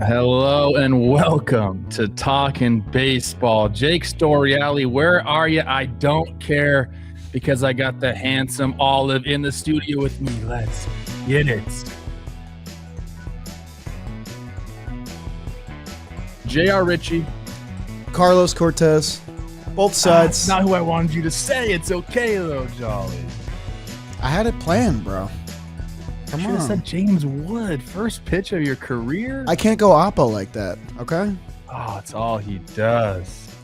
Hello and welcome to Talkin Baseball. Jake Storiali, where are you? I don't care because I got the handsome Olive in the studio with me. Let's get it. J.R. Ritchie. Carlos Cortez. Both sides. That's not who I wanted you to say. It's okay though, Jolly. I had it planned, bro. Come Should on. have said James Wood. First pitch of your career? I can't go Oppo like that, okay? Oh, it's all he does.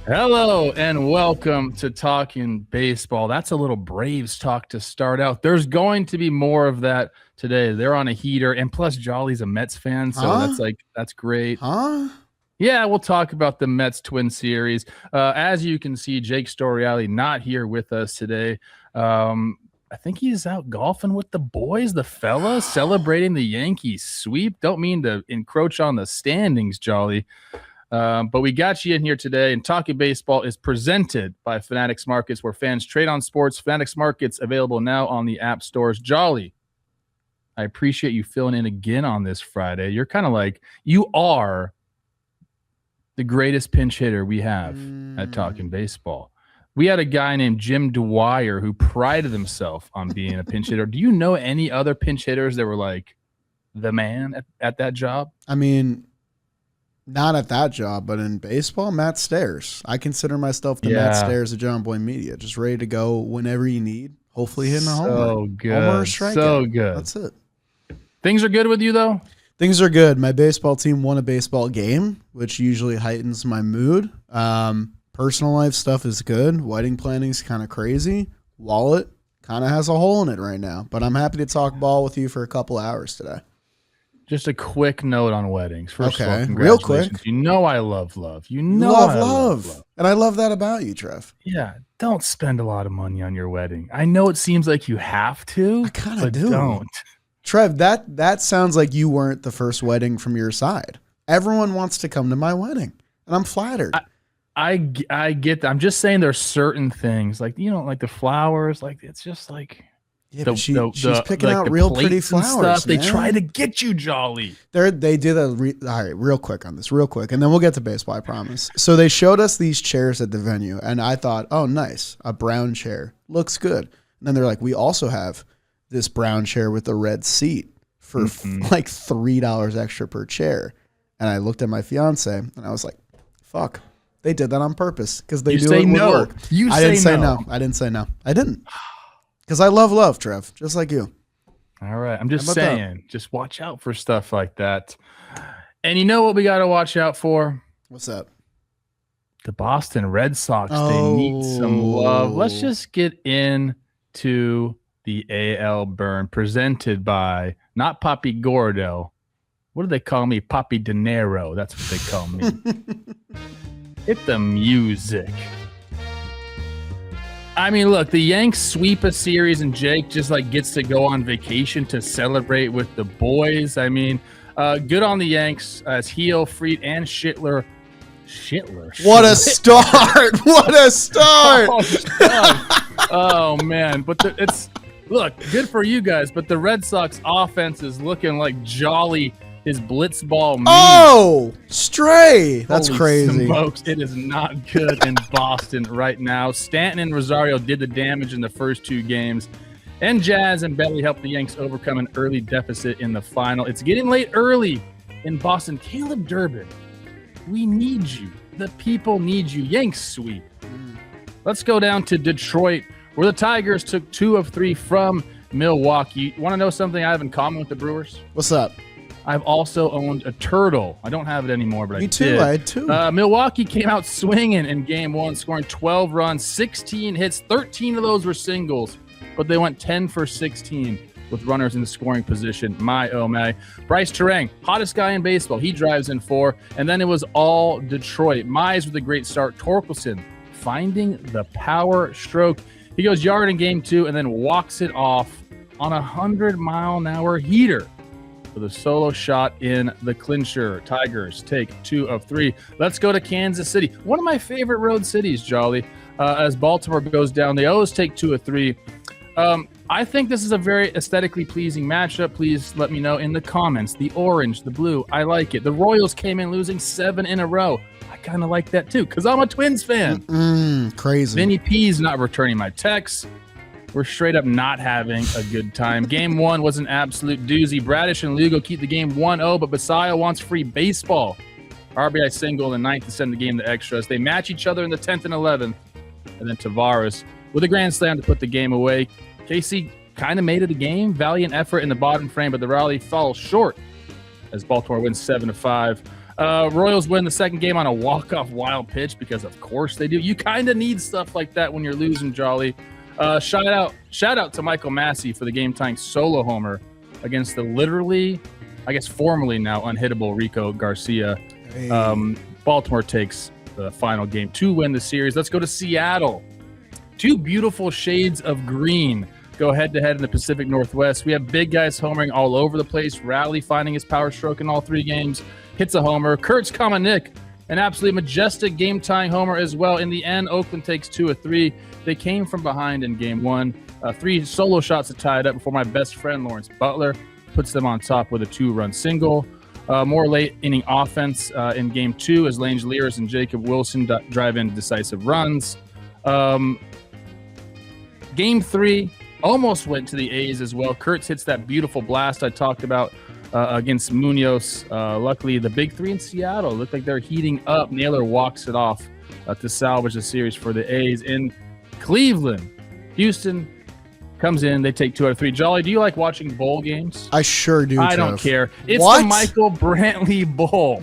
Hello and welcome to Talking Baseball. That's a little Braves talk to start out. There's going to be more of that today. They're on a heater, and plus Jolly's a Mets fan, so that's great. Huh? Yeah, we'll talk about the Mets Twin Series. As you can see, Jake Storiali not here with us today. I think he's out golfing with the boys, the fellas, celebrating the Yankees sweep. Don't mean to encroach on the standings, Jolly. But we got you in here today, and Talking Baseball is presented by Fanatics Markets, where fans trade on sports. Fanatics Markets available now on the app stores. Jolly, I appreciate you filling in again on this Friday. You're kind of like, you are the greatest pinch hitter we have at Talking Baseball. We had a guy named Jim Dwyer who prided himself on being a pinch hitter. Do you know any other pinch hitters that were like the man at that job? I mean, not at that job, but in baseball, Matt Stairs. I consider myself the Matt Stairs of Jomboy Media. Just ready to go whenever you need. Hopefully hitting a homer. So good. Homer or strikeout. So good. That's it. Things are good with you, though? Things are good. My baseball team won a baseball game, which usually heightens my mood. Personal life stuff is good. Wedding planning is kind of crazy. Wallet kind of has a hole in it right now. But I'm happy to talk ball with you for a couple hours today. Just a quick note on weddings. First of all, real quick. You know I love love. You know I love love. And I love that about you, Trev. Yeah, don't spend a lot of money on your wedding. I know it seems like you have to. I kind of do. Don't. Trev, that sounds like you weren't the first wedding from your side. Everyone wants to come to my wedding, and I'm flattered. I get that. I'm just saying there's certain things like, you know, like the flowers, like it's just like she's picking out real pretty flowers. Stuff. They try to get you, Jolly. They did all right, real quick on this, real quick, and then we'll get to baseball, I promise. So they showed us these chairs at the venue, and I thought, oh, nice, a brown chair. Looks good. And then they're like, we also have this brown chair with a red seat for like $3 extra per chair. And I looked at my fiance, and I was like, fuck. They did that on purpose because they knew it would work. I didn't say no. I didn't say no. I didn't. Because I love, Trev, just like you. All right. I'm just saying, just watch out for stuff like that. And you know what we got to watch out for? What's that? The Boston Red Sox. They need some love. Let's just get into the AL burn presented by not Papi Gordo. What do they call me? Papi Dinero. That's what they call me. Hit the music. I mean, look, the Yanks sweep a series and Jake just like gets to go on vacation to celebrate with the boys. I mean, good on the Yanks as Heel, Fried, and Shittler. What a start. What a start. Oh man. But look, good for you guys, but the Red Sox offense is looking like Jolly his blitzball. Oh, stray. That's Holy crazy. Smokes. It is not good in Boston right now. Stanton and Rosario did the damage in the first two games. And Jazz and Bentley helped the Yanks overcome an early deficit in the final. It's getting late early in Boston. Caleb Durbin, we need you. The people need you. Yanks sweep. Let's go down to Detroit, where the Tigers took 2 of 3 from Milwaukee. Want to know something I have in common with the Brewers? What's up? I've also owned a turtle. I don't have it anymore, but Me too. I had 2. Milwaukee came out swinging in Game 1, scoring 12 runs, 16 hits. 13 of those were singles, but they went 10 for 16 with runners in the scoring position. My, oh my. Bryce Terang, hottest guy in baseball. He drives in 4, and then it was all Detroit. Mize with a great start. Torkelson finding the power stroke. He goes yard in Game 2 and then walks it off on a 100-mile-an-hour heater for the solo shot in the clincher. Tigers take 2 of 3. Let's go to Kansas City. One of my favorite road cities, Jolly. As Baltimore goes down, they always take 2 of 3. I think this is a very aesthetically pleasing matchup. Please let me know in the comments. The orange, the blue, I like it. The Royals came in losing 7 in a row. I kind of like that too because I'm a Twins fan. Crazy. Vinny P's not returning my texts. We're straight up not having a good time. Game 1 was an absolute doozy. Bradish and Lugo keep the game 1-0, but Basayo wants free baseball. RBI single in the 9th to send the game to extras. They match each other in the 10th and 11th. And then Tavares with a grand slam to put the game away. Casey kind of made it a game. Valiant effort in the bottom frame, but the rally falls short as Baltimore wins 7-5. Royals win the second game on a walk-off wild pitch because, of course, they do. You kind of need stuff like that when you're losing, Jolly. Shout out to Michael Massey for the game-tying solo homer against the literally, I guess formerly now unhittable Rico Garcia. Hey. Baltimore takes the final game to win the series. Let's go to Seattle. 2 beautiful shades of green go head-to-head in the Pacific Northwest. We have big guys homering all over the place. Rowley finding his power stroke in all 3 games. Hits a homer. Kurtz Kamanik, an absolutely majestic game-tying homer as well. In the end, Oakland takes 2 of 3. They came from behind in game 1. 3 solo shots to tie it up before my best friend Lawrence Butler puts them on top with a 2-run single. More late-inning offense in game 2 as Lange Lears and Jacob Wilson drive in decisive runs. Game 3 almost went to the A's as well. Kurtz hits that beautiful blast I talked about against Munoz. Luckily, the big 3 in Seattle looked like they're heating up. Naylor walks it off to salvage the series for the A's. In Cleveland, Houston comes in. They take 2 out of 3. Jolly, do you like watching bowl games? I sure do, I don't Trev. care. It's What? the Michael Brantley Bowl.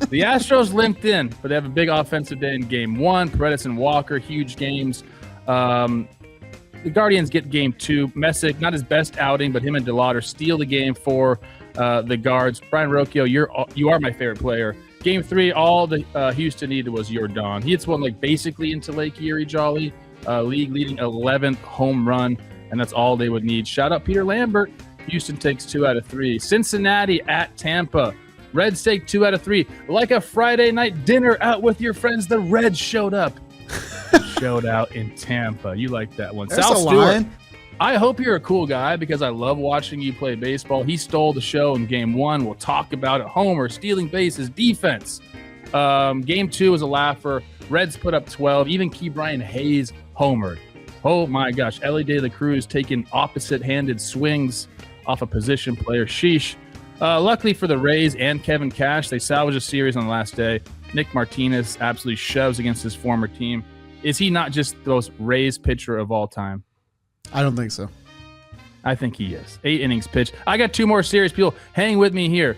The Astros limped in, but they have a big offensive day in game 1. Paredes and Walker, huge games. The Guardians get game 2. Messick, not his best outing, but him and DeLauder steal the game for the Guards. Brian Rocchio, you are my favorite player. Game 3, all the Houston needed was Yordan. He hits one like basically into Lake Erie, Jolly. League leading 11th home run, and that's all they would need. Shout out Peter Lambert. Houston takes 2 out of 3. Cincinnati at Tampa. Reds take 2 out of 3. Like a Friday night dinner out with your friends, the Reds showed up. Showed out in Tampa. You like that one. There's Sal a Stewart, line. I hope you're a cool guy because I love watching you play baseball. He stole the show in game 1. We'll talk about it. Homer, stealing bases, defense. Game 2 was a laugher. Reds put up 12. Even Key Brian Hayes homered. Oh my gosh. Ellie De La Cruz taking opposite-handed swings off a position player. Sheesh. Luckily for the Rays and Kevin Cash, they salvaged a series on the last day. Nick Martinez absolutely shoves against his former team. Is he not just the most Rays pitcher of all time? I don't think so. I think he is. 8 innings pitched. I got 2 more series. People, hang with me here.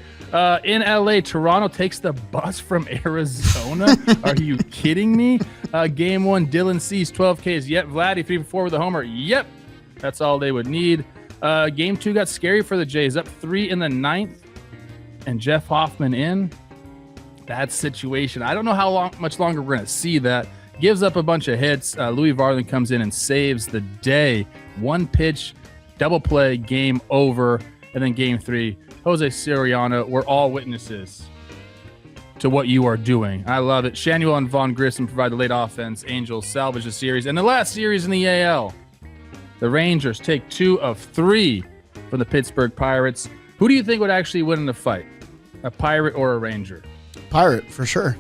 In LA, Toronto takes the bus from Arizona. Are you kidding me? Game 1, Dylan Cease, 12 Ks. Yep. Vladdy, 3 for 4 with a homer. Yep. That's all they would need. Game 2 got scary for the Jays. Up 3 in the 9th. And Jeff Hoffman in. That situation. I don't know how much longer we're going to see that. Gives up a bunch of hits. Louis Varland comes in and saves the day. 1 pitch, double play, game over. And then game 3, Jose Soriano, we're all witnesses to what you are doing. I love it. Shanuel and Von Grissom provide the late offense. Angels salvage the series. And the last series in the AL, the Rangers take 2 of 3 from the Pittsburgh Pirates. Who do you think would actually win in the fight? A Pirate or a Ranger? Pirate, for sure.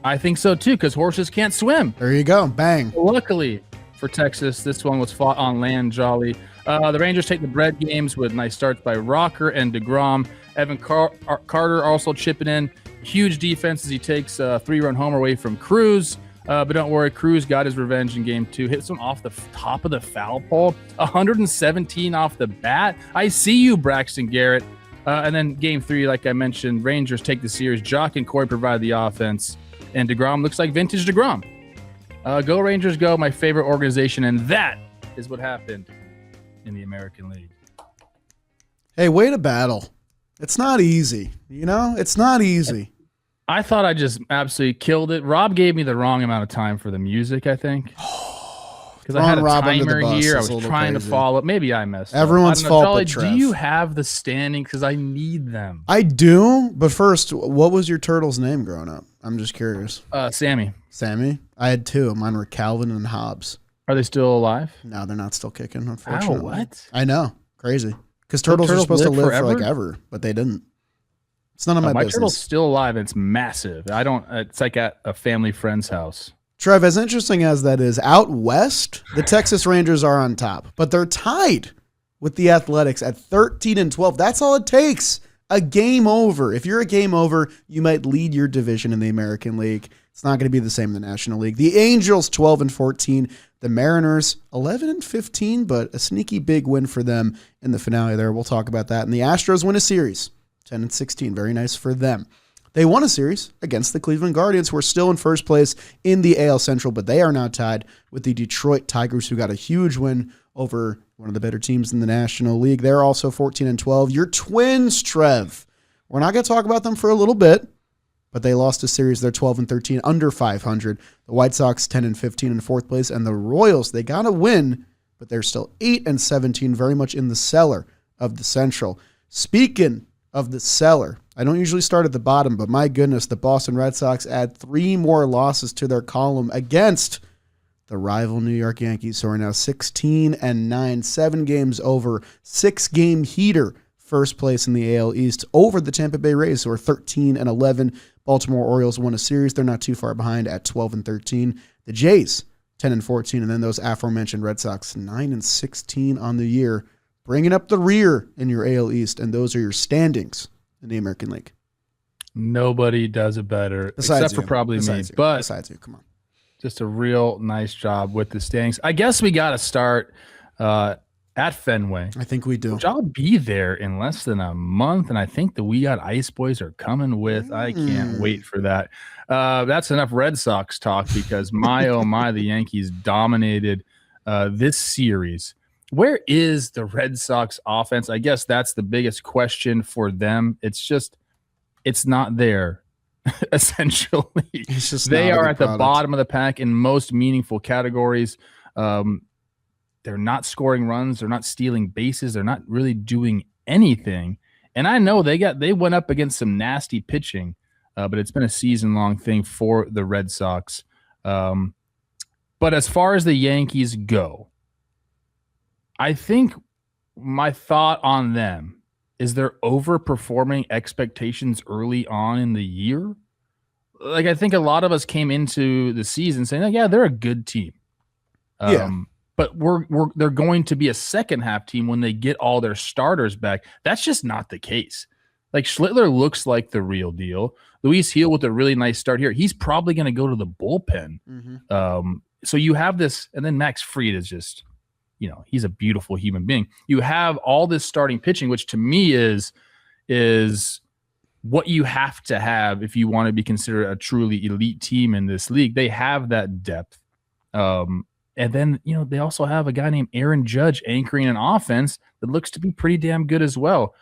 I think so too, because horses can't swim. There you go. Bang. Luckily for Texas, this one was fought on land, Jolly. The Rangers take the bread games with nice starts by Rocker and DeGrom. Evan Carter also chipping in. Huge defense as he takes a 3-run homer away from Cruz. But don't worry, Cruz got his revenge in game 2. Hits one off the top of the foul pole. 117 off the bat. I see you, Braxton Garrett. And then game 3, like I mentioned, Rangers take the series. Jock and Corey provide the offense. And DeGrom looks like vintage DeGrom. Go Rangers, go, my favorite organization. And that is what happened in the American League. Hey, way to battle. It's not easy. You know, it's not easy. I thought I just absolutely killed it. Rob gave me the wrong amount of time for the music, I think. Because I had a Rob under the timer bus here. I is a was little trying crazy. to follow. Maybe I messed Everyone's up. fault Jolly, but Trev. do you have the standings? Because I need them. I do, but first, what was your turtle's name growing up? I'm just curious. Sammy. Sammy? I had 2. Mine were Calvin and Hobbs. Are they still alive? No, they're not still kicking, Ow, unfortunately. what? I know. Crazy. Because turtles are turtles supposed to live live forever? for like ever, but they didn't. It's none of my My turtle's business. still alive. And it's massive. I don't. It's like at a family friend's house. Trev, as interesting as that is, out west, the Texas Rangers are on top, but they're tied with the Athletics at 13-12. That's all it takes. A game over. If you're a game over, you might lead your division in the American League. It's not going to be the same in the National League. The Angels 12-14. The Mariners 11-15, but a sneaky big win for them in the finale there. We'll talk about that. And the Astros win a series 10-16. Very nice for them. They won a series against the Cleveland Guardians, who are still in first place in the AL Central, but they are now tied with the Detroit Tigers, who got a huge win over one of the better teams in the National League. They're also 14-12. Your Twins, Trev. We're not going to talk about them for a little bit, but they lost a series. They're 12-13, under 500. The White Sox 10-15 in fourth place, and the Royals, they got a win, but they're still 8-17, very much in the cellar of the Central. Speaking of the cellar, I don't usually start at the bottom, but my goodness, the Boston Red Sox add 3 more losses to their column against the rival New York Yankees, who are now 16-9, 7 games over, 6-game heater, first place in the AL East over the Tampa Bay Rays, who are 13-11. Baltimore Orioles won a series. They're not too far behind at 12-13. The Jays 10-14, and then those aforementioned Red Sox 9-16 on the year, bringing up the rear in your AL East, and those are your standings in the American League. Nobody does it better, Besides except for you. probably Besides me. you. But Besides you, come on. just a real nice job with the standings. I guess we got to start at Fenway. I think we do. Which I'll be there in less than a month, and I think the We Got Ice Boys are coming with. I can't wait for that. That's enough Red Sox talk because my, oh my, the Yankees dominated this series. Where is the Red Sox offense? I guess that's the biggest question for them. It's not there, essentially. It's just they not a are good at the product. bottom of the pack in most meaningful categories. They're not scoring runs. They're not stealing bases. They're not really doing anything. And I know they went up against some nasty pitching, but it's been a season-long thing for the Red Sox. But as far as the Yankees go, I think my thought on them is they're overperforming expectations early on in the year. Like, I think a lot of us came into the season saying, like, yeah, they're a good team. But they're going to be a second half team when they get all their starters back. That's just not the case. Like, Schlittler looks like the real deal. Luis Gil with a really nice start here. He's probably going to go to the bullpen. So you have this, and then Max Fried is just, he's a beautiful human being. You have all this starting pitching, which to me is what you have to have if you want to be considered a truly elite team in this league. They have that depth. And then, they also have a guy named Aaron Judge anchoring an offense that looks to be pretty damn good as well.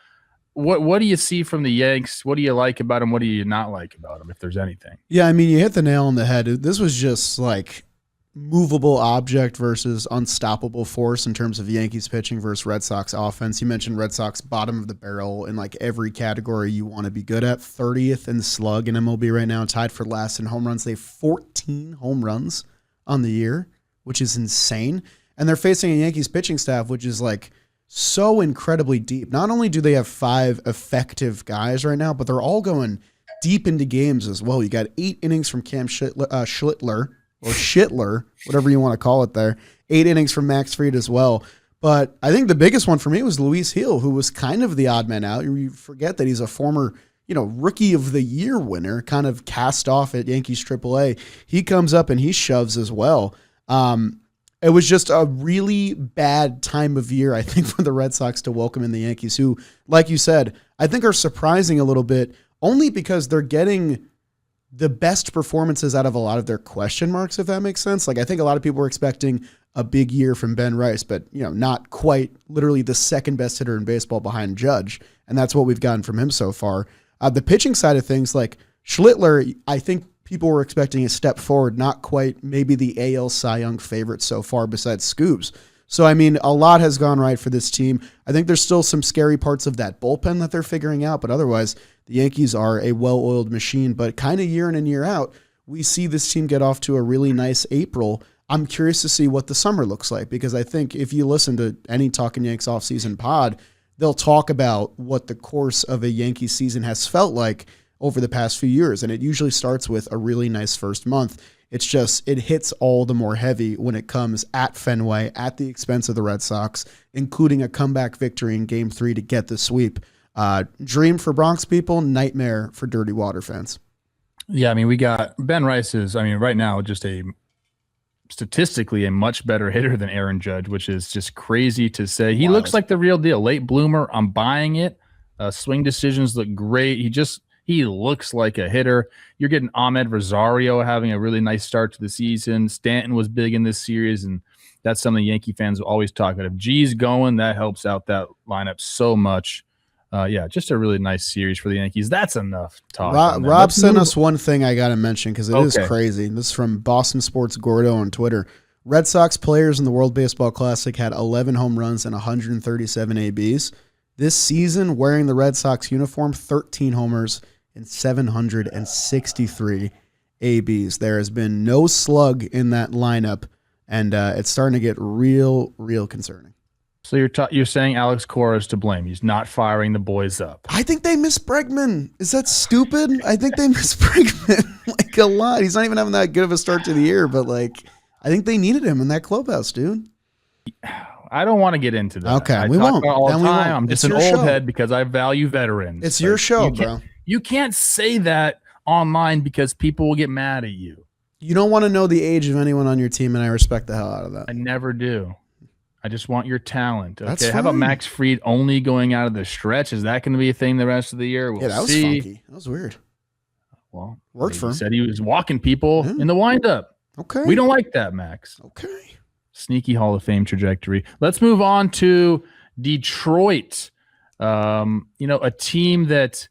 What do you see from the Yanks? What do you like about them? What do you not like about them, if there's anything? Yeah, I mean, you hit the nail on the head. This was just like movable object versus unstoppable force in terms of Yankees pitching versus Red Sox offense. You mentioned Red Sox bottom of the barrel in like every category you want to be good at. 30th in slug in MLB right now, tied for last in home runs. They have 14 home runs on the year, which is insane. And they're facing a Yankees pitching staff, which is like so incredibly deep. Not only do they have 5 effective guys right now, but they're all going deep into games as well. You got 8 innings from Cam Schlittler, or Schittler, whatever you want to call it there. 8 innings from Max Fried as well. But I think the biggest one for me was Luis Gil, who was kind of the odd man out. You forget that he's a former Rookie of the Year winner, kind of cast off at Yankees AAA. He comes up and he shoves as well. It was just a really bad time of year, I think, for the Red Sox to welcome in the Yankees, who, like you said, I think are surprising a little bit, only because they're getting the best performances out of a lot of their question marks, if that makes sense. Like, I think a lot of people were expecting a big year from Ben Rice, but, not quite literally the second best hitter in baseball behind Judge. And that's what we've gotten from him so far. The pitching side of things, like Schlittler, I think people were expecting a step forward, not quite maybe the AL Cy Young favorite so far besides Scoobs. So, I mean, a lot has gone right for this team. I think there's still some scary parts of that bullpen that they're figuring out, but otherwise, the Yankees are a well-oiled machine. But kind of year in and year out, we see this team get off to a really nice April. I'm curious to see what the summer looks like, because I think if you listen to any Talkin' Yanks offseason pod, they'll talk about what the course of a Yankee season has felt like over the past few years. And it usually starts with a really nice first month. It's just, it hits all the more heavy when it comes at Fenway at the expense of the Red Sox, including a comeback victory in Game 3 to get the sweep. Dream for Bronx people, nightmare for Dirty Water fans. Yeah, I mean, we got Ben Rice is, I mean, right now, just statistically a much better hitter than Aaron Judge, which is just crazy to say. He looks like the real deal. Late bloomer. I'm buying it. Swing decisions look great. He looks like a hitter. You're getting Ahmed Rosario having a really nice start to the season. Stanton was big in this series, and that's something Yankee fans will always talk about. If G's going, that helps out that lineup so much. Yeah, just a really nice series for the Yankees. That's enough talk. Rob sent us one thing I got to mention because it is crazy. This is from Boston Sports Gordo on Twitter. Red Sox players in the World Baseball Classic had 11 home runs and 137 ABs. This season, wearing the Red Sox uniform, 13 homers and 763 ABs. There has been no slug in that lineup, and it's starting to get real concerning. So you're saying Alex Cora is to blame. He's not firing the boys up. I think they miss Bregman. Is that stupid? I think they miss Bregman like a lot. He's not even having that good of a start to the year, but like I think they needed him in that clubhouse, dude. I don't want to get into that. Okay, we won't. I'm it's just an old head because I value veterans. It's your show, bro. You can't say that online because people will get mad at you. You don't want to know the age of anyone on your team, and I respect the hell out of that. I never do. I just want your talent. Okay, That's how about Max Fried only going out of the stretch? Is that going to be a thing the rest of the year? We'll that was see. funky. That was weird. Well, worked for him. Said he was walking people in the windup. Okay, we don't like that, Max. Okay, sneaky Hall of Fame trajectory. Let's move on to Detroit. A team that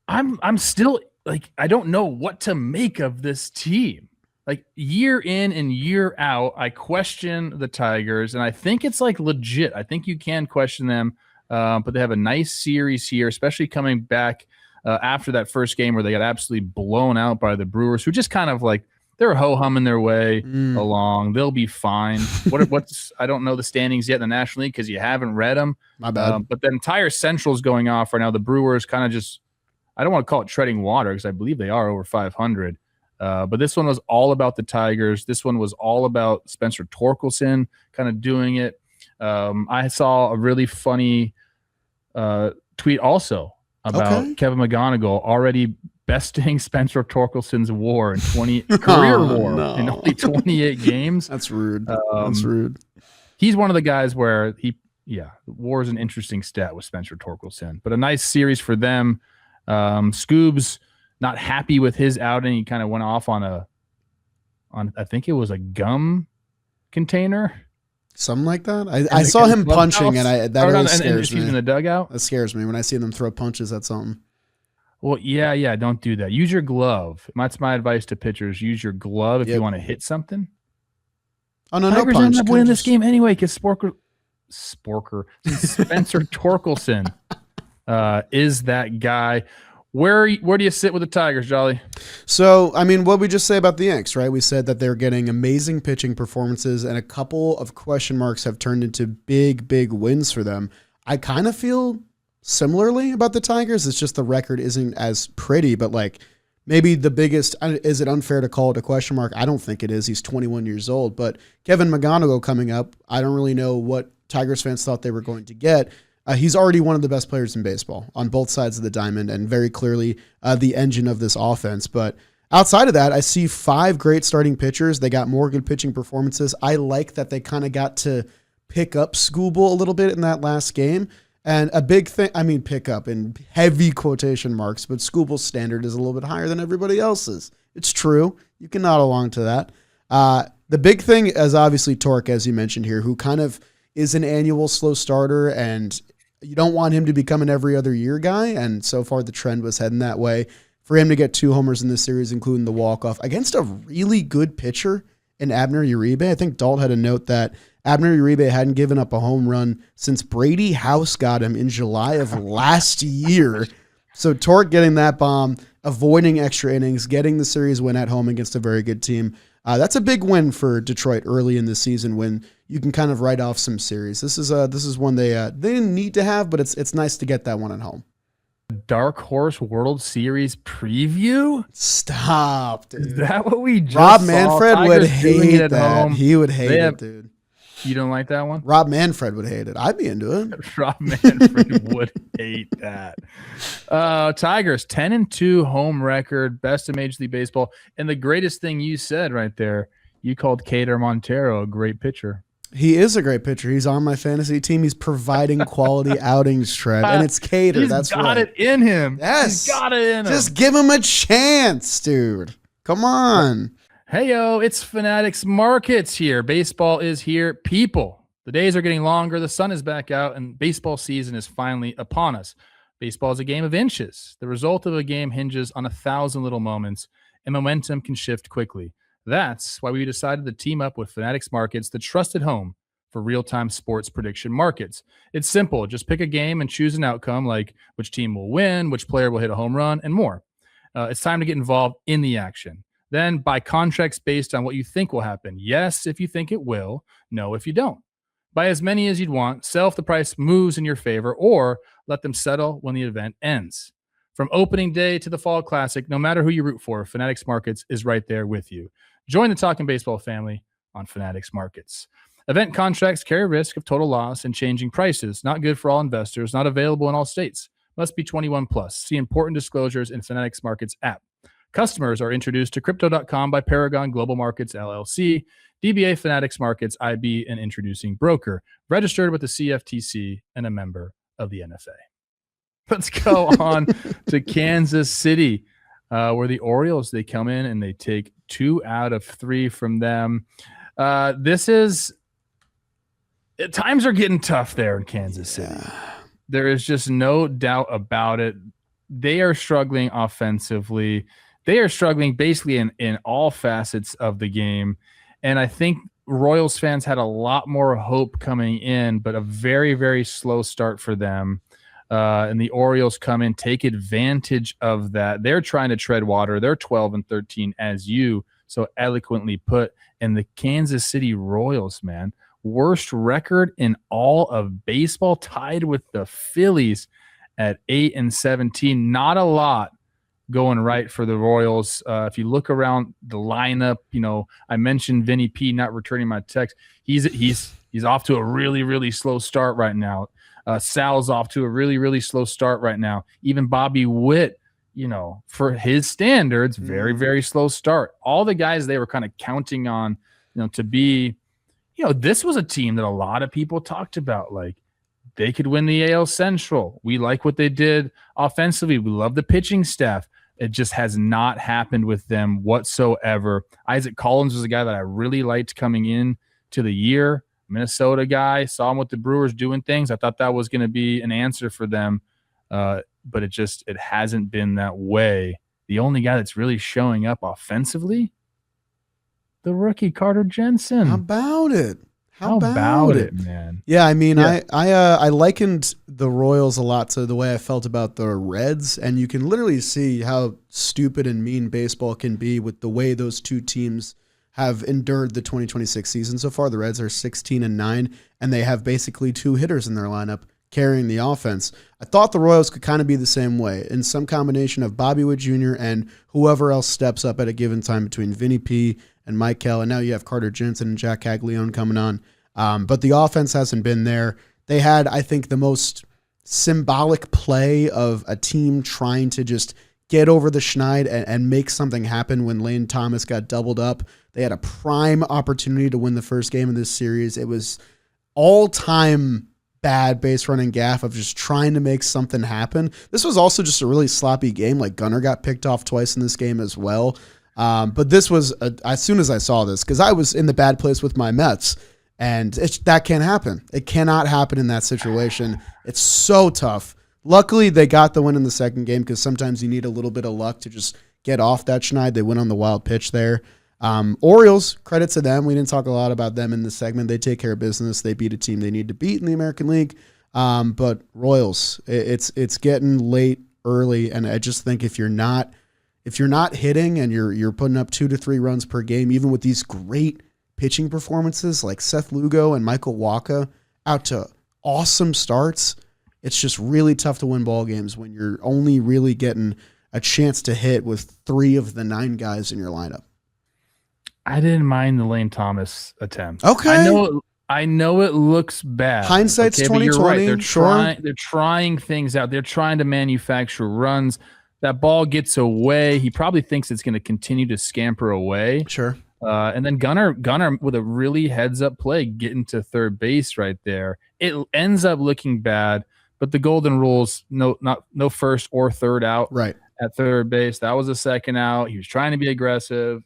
I'm still like, I don't know what to make of this team. Like year in and year out, I question the Tigers, and I think it's like legit. I think you can question them, but they have a nice series here, especially coming back after that first game where they got absolutely blown out by the Brewers, who just kind of like they're ho-humming their way along. They'll be fine. What's I don't know the standings yet in the National League because you haven't read them. My bad. But the entire Central's going off right now. The Brewers kind of just, I don't want to call it treading water because I believe they are over 500. But this one was all about the Tigers. This one was all about Spencer Torkelson kind of doing it. I saw a really funny tweet also about Kevin McGonigal already besting Spencer Torkelson's WAR in career WAR in only 28 games. That's rude. That's rude. He's one of the guys where WAR is an interesting stat with Spencer Torkelson, but a nice series for them. Scoob's not happy with his outing. He kind of went off on I think it was a gum container. Something like that. I saw him punching, and that really scares me. In the dugout. That scares me when I see them throw punches at something. Well, yeah, don't do that. Use your glove. That's my advice to pitchers. Use your glove if you want to hit something. Oh, no Tigers punch. ended up winning this game anyway because Spencer Torkelson is that guy. Where do you sit with the Tigers, Jolly? So, I mean, what we just say about the Yanks, right? We said that they're getting amazing pitching performances, and a couple of question marks have turned into big wins for them. I kind of feel similarly about the Tigers. It's just the record isn't as pretty, but like maybe the biggest, is it unfair to call it a question mark? I don't think it is. He's 21 years old, but Kevin McGonigal coming up, I don't really know what Tigers fans thought they were going to get. He's already one of the best players in baseball on both sides of the diamond and very clearly the engine of this offense. But outside of that, I see 5 great starting pitchers. They got more good pitching performances. I like that they kind of got to pick up Skubal a little bit in that last game. And a big thing, I mean, pick up in heavy quotation marks, but Skubal's standard is a little bit higher than everybody else's. It's true. You can nod along to that. The big thing is obviously Torque, as you mentioned here, who kind of is an annual slow starter, and you don't want him to become an every other year guy, and so far the trend was heading that way. For him to get 2 homers in this series, including the walk-off, against a really good pitcher in Abner Uribe. I think Dalt had a note that Abner Uribe hadn't given up a home run since Brady House got him in July of last year. So Torque getting that bomb, avoiding extra innings, getting the series win at home against a very good team. That's a big win for Detroit early in the season when you can kind of write off some series. This is one they didn't need to have, but it's nice to get that one at home. Dark Horse World Series preview? Stop, dude. Is that what we just Rob saw? Manfred would Tigers doing hate it at that. home. He would hate it, dude. You don't like that one? Rob Manfred would hate it. I'd be into it. Rob Manfred would hate that. Tigers 10-2 home record, best in Major League Baseball. And the greatest thing you said right there, you called Cater Montero a great pitcher. He is a great pitcher. He's on my fantasy team. He's providing quality outings, Trev, and it's Cater. That's right. He's got it in him. Yes, he's got it in him. Just give him a chance, dude. Come on. Hey, yo, it's Fanatics Markets here. Baseball is here. People, the days are getting longer. The sun is back out, and baseball season is finally upon us. Baseball is a game of inches. The result of a game hinges on 1,000 little moments, and momentum can shift quickly. That's why we decided to team up with Fanatics Markets, the trusted home for real-time sports prediction markets. It's simple. Just pick a game and choose an outcome, like which team will win, which player will hit a home run, and more. It's time to get involved in the action. Then buy contracts based on what you think will happen. Yes, if you think it will. No, if you don't. Buy as many as you'd want. Sell if the price moves in your favor, or let them settle when the event ends. From opening day to the Fall Classic, no matter who you root for, Fanatics Markets is right there with you. Join the Talkin' Baseball family on Fanatics Markets. Event contracts carry risk of total loss and changing prices. Not good for all investors. Not available in all states. Must be 21 plus. See important disclosures in Fanatics Markets app. Customers are introduced to Crypto.com by Paragon Global Markets, LLC, DBA Fanatics Markets, IB, and introducing broker. Registered with the CFTC and a member of the NFA. Let's go on to Kansas City, where the Orioles, they come in and they take 2 out of 3 from them. Times are getting tough there in Kansas City. There is just no doubt about it. They are struggling offensively. They are struggling basically in all facets of the game. And I think Royals fans had a lot more hope coming in, but a very, very slow start for them. And the Orioles come in, take advantage of that. They're trying to tread water. They're 12-13, as you so eloquently put. And the Kansas City Royals, man, worst record in all of baseball, tied with the Phillies at 8-17. Not a lot going right for the Royals. If you look around the lineup, I mentioned Vinny P not returning my text. He's off to a really, really slow start right now. Sal's off to a really, really slow start right now. Even Bobby Witt, for his standards, very, very slow start. All the guys they were kind of counting on, to be, this was a team that a lot of people talked about. Like, they could win the AL Central. We like what they did offensively. We love the pitching staff. It just has not happened with them whatsoever. Isaac Collins was a guy that I really liked coming in to the year. Minnesota guy, saw him with the Brewers doing things. I thought that was going to be an answer for them, but it hasn't been that way. The only guy that's really showing up offensively, the rookie Carter Jensen. How about it? How about it, man? Yeah, I mean, yeah. I likened the Royals a lot to the way I felt about the Reds, and you can literally see how stupid and mean baseball can be with the way those two teams have endured the 2026 season so far. The Reds are 16-9, and they have basically 2 hitters in their lineup carrying the offense. I thought the Royals could kind of be the same way in some combination of Bobby Witt Jr. and whoever else steps up at a given time between Vinny P and Mike Kell, and now you have Carter Jensen and Jack Caglione coming on. But the offense hasn't been there. They had, I think, the most symbolic play of a team trying to just get over the schneid and make something happen when Lane Thomas got doubled up. They had a prime opportunity to win the first game of this series. It was all-time bad base running gaff of just trying to make something happen. This was also just a really sloppy game. Like, Gunnar got picked off twice in this game as well. But this was, as soon as I saw this, because I was in the bad place with my Mets, and that can't happen. It cannot happen in that situation. It's so tough. Luckily, they got the win in the second game because sometimes you need a little bit of luck to just get off that schneid. They went on the wild pitch there. Orioles, credit to them. We didn't talk a lot about them in this segment. They take care of business. They beat a team they need to beat in the American League. But Royals, it's getting late early, and I just think if you're not if you're not hitting and you're putting up 2 to 3 runs per game, even with these great pitching performances like Seth Lugo and Michael Wacha out to awesome starts, it's just really tough to win ball games when you're only really getting a chance to hit with 3 of the 9 guys in your lineup. I didn't mind the Lane Thomas attempt. Okay. I know it looks bad. Hindsight's 2020. You're right. They're trying things out. They're trying to manufacture runs. That ball gets away. He probably thinks it's going to continue to scamper away. Sure. And then Gunnar with a really heads up play, getting to third base right there. It ends up looking bad, but the golden rules, no first or third out right at third base. That was a second out. He was trying to be aggressive.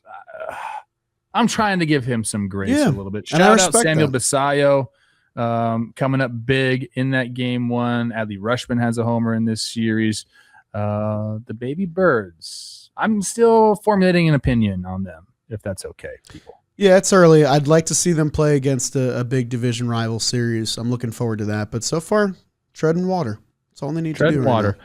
I'm trying to give him some grace a little bit. Shout out Samuel Basallo coming up big in that game 1. Adley Rutschman has a homer in this series. The baby birds. I'm still formulating an opinion on them, if that's okay, people. Yeah, it's early. I'd like to see them play against a big division rival series. I'm looking forward to that. But so far, treading water. That's all they need to do. Water.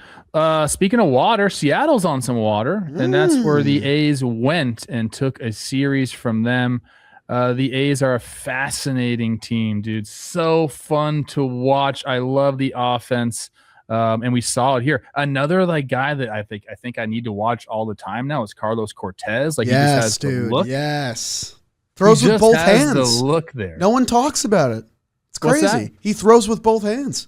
Speaking of water, Seattle's on some water, and that's where the A's went and took a series from them. The A's are a fascinating team, dude. So fun to watch. I love the offense. And we saw it here. Another guy that I think I need to watch all the time now is Carlos Cortez. He just has the look. Yes. Throws with both hands. The look there. No one talks about it. It's crazy. He throws with both hands.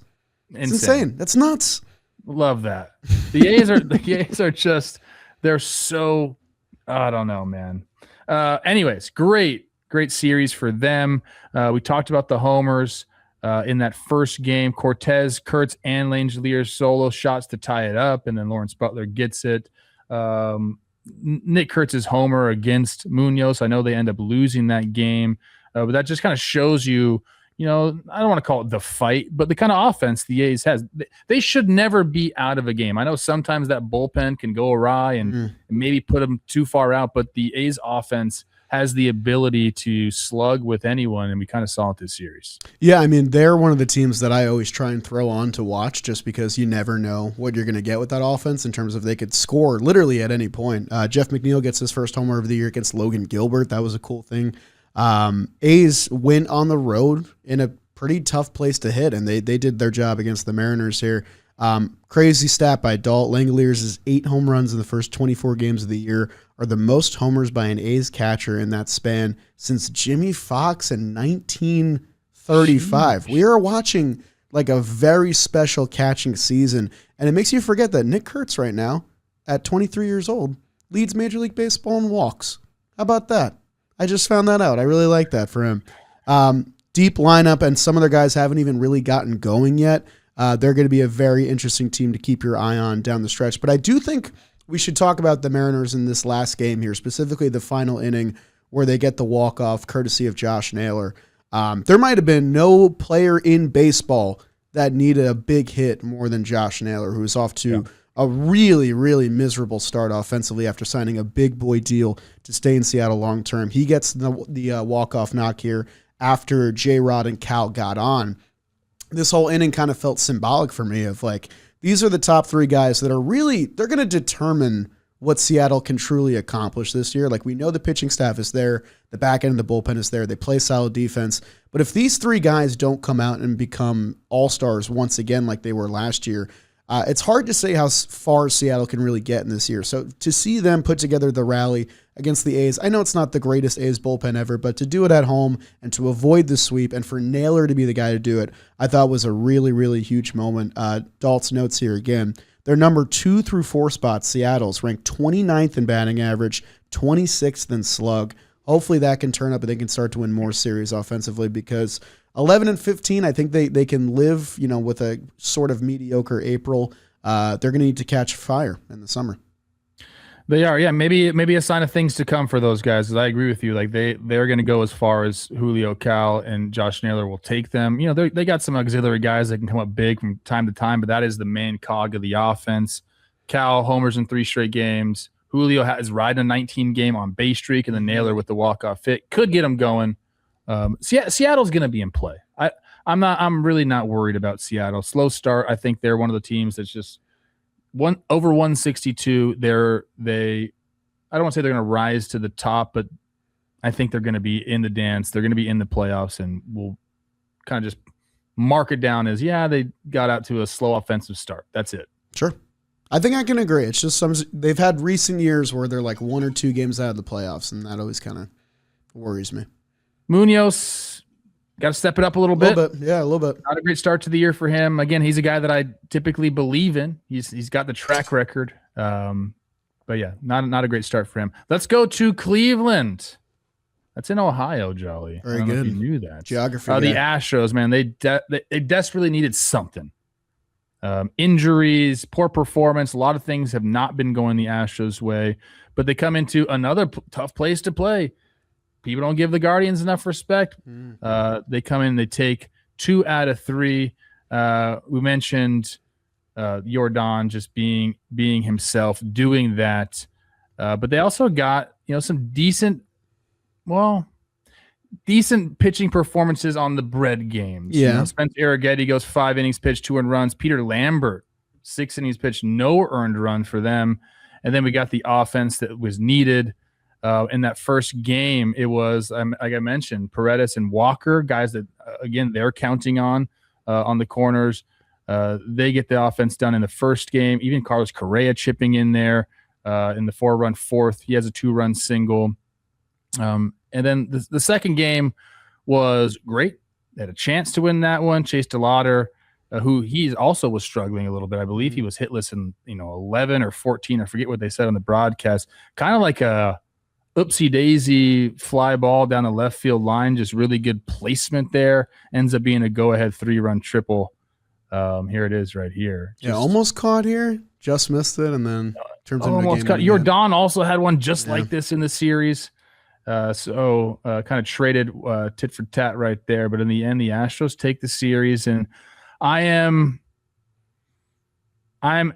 It's insane. That's nuts. Love that. The A's are just, they're so, I don't know, man. Anyways, great series for them. We talked about the homers. In that first game, Cortez, Kurtz, and Langeliers solo shots to tie it up, and then Lawrence Butler gets it. Nick Kurtz's homer against Munoz, I know they end up losing that game, but that just kind of shows you, I don't want to call it the fight, but the kind of offense the A's has. They should never be out of a game. I know sometimes that bullpen can go awry and maybe put them too far out, but the A's offense has the ability to slug with anyone, and we kind of saw it this series. Yeah, I mean, they're one of the teams that I always try and throw on to watch just because you never know what you're going to get with that offense in terms of they could score literally at any point. Jeff McNeil gets his first homer of the year against Logan Gilbert. That was a cool thing. A's went on the road in a pretty tough place to hit, and they did their job against the Mariners here. Crazy stat by Dalt. Langeliers' 8 home runs in the first 24 games of the year are the most homers by an A's catcher in that span since Jimmy Fox in 1935. Jeez. We are watching a very special catching season, and it makes you forget that Nick Kurtz right now, at 23 years old, leads Major League Baseball in walks. How about that? I just found that out. I really like that for him. Deep lineup, and some of their guys haven't even really gotten going yet. They're going to be a very interesting team to keep your eye on down the stretch. But I do think we should talk about the Mariners in this last game here, specifically the final inning where they get the walk-off courtesy of Josh Naylor. There might have been no player in baseball that needed a big hit more than Josh Naylor, who was off to a really, really miserable start offensively after signing a big boy deal to stay in Seattle long-term. He gets the walk-off knock here after J-Rod and Cal got on. This whole inning kind of felt symbolic for me of these are the top 3 guys that are they're going to determine what Seattle can truly accomplish this year. We know the pitching staff is there. The back end of the bullpen is there. They play solid defense. But if these 3 guys don't come out and become all-stars once again like they were last year, it's hard to say how far Seattle can really get in this year. So to see them put together the rally against the A's, I know it's not the greatest A's bullpen ever, but to do it at home and to avoid the sweep and for Naylor to be the guy to do it, I thought was a really, really huge moment. Dalt's notes here again. Their number 2 through 4 spots, Seattle's, ranked 29th in batting average, 26th in slug. Hopefully that can turn up and they can start to win more series offensively because 11-15, I think they can live, with a sort of mediocre April. They're going to need to catch fire in the summer. They are, yeah. Maybe a sign of things to come for those guys. Because I agree with you. They're going to go as far as Julio, Cal, and Josh Naylor will take them. They got some auxiliary guys that can come up big from time to time, but that is the main cog of the offense. Cal homers in 3 straight games. Julio is riding a 19 game on base streak, and then Naylor with the walk-off hit could get them going. Seattle's going to be in play. I'm really not worried about Seattle. Slow start. I think they're one of the teams that's just over 162. I don't want to say they're going to rise to the top, but I think they're going to be in the dance. They're going to be in the playoffs, and we'll kind of just mark it down as, they got out to a slow offensive start. That's it. Sure. I think I can agree. It's just they've had recent years where they're like 1 or 2 games out of the playoffs, and that always kind of worries me. Munoz got to step it up a little bit. Yeah, a little bit. Not a great start to the year for him. Again, he's a guy that I typically believe in. He's got the track record. But yeah, not a great start for him. Let's go to Cleveland. That's in Ohio, Jolly. Very I don't good. know if you knew that. Geography. The Astros, man, they desperately needed something. Injuries, poor performance, a lot of things have not been going the Astros' way, but they come into another tough place to play. People don't give the Guardians enough respect. They come in, they take 2 out of 3. We mentioned Yordan just being himself, doing that, but they also got some decent pitching performances on the bread games. Yeah. Spencer Arrighetti goes 5 innings pitched, 2 earned runs. Peter Lambert, 6 innings pitched, no earned run for them. And then we got the offense that was needed. In that first game, it was, like I mentioned, Paredes and Walker, guys that, again, they're counting on the corners. They get the offense done in the first game. Even Carlos Correa chipping in there in the 4-run fourth. He has a 2-run single. And then the second game was great. They had a chance to win that one. Chase DeLauder, who he also was struggling a little bit. I believe he was hitless in 11 or 14. I forget what they said on the broadcast. Kind of like a oopsie daisy fly ball down the left field line. Just really good placement there. Ends up being a go-ahead 3-run triple. Here it is right here. Almost caught here. Just missed it, and then turns into a game. Yordan also had one just like this in the series. So kind of traded tit for tat right there. But in the end, the Astros take the series, and I'm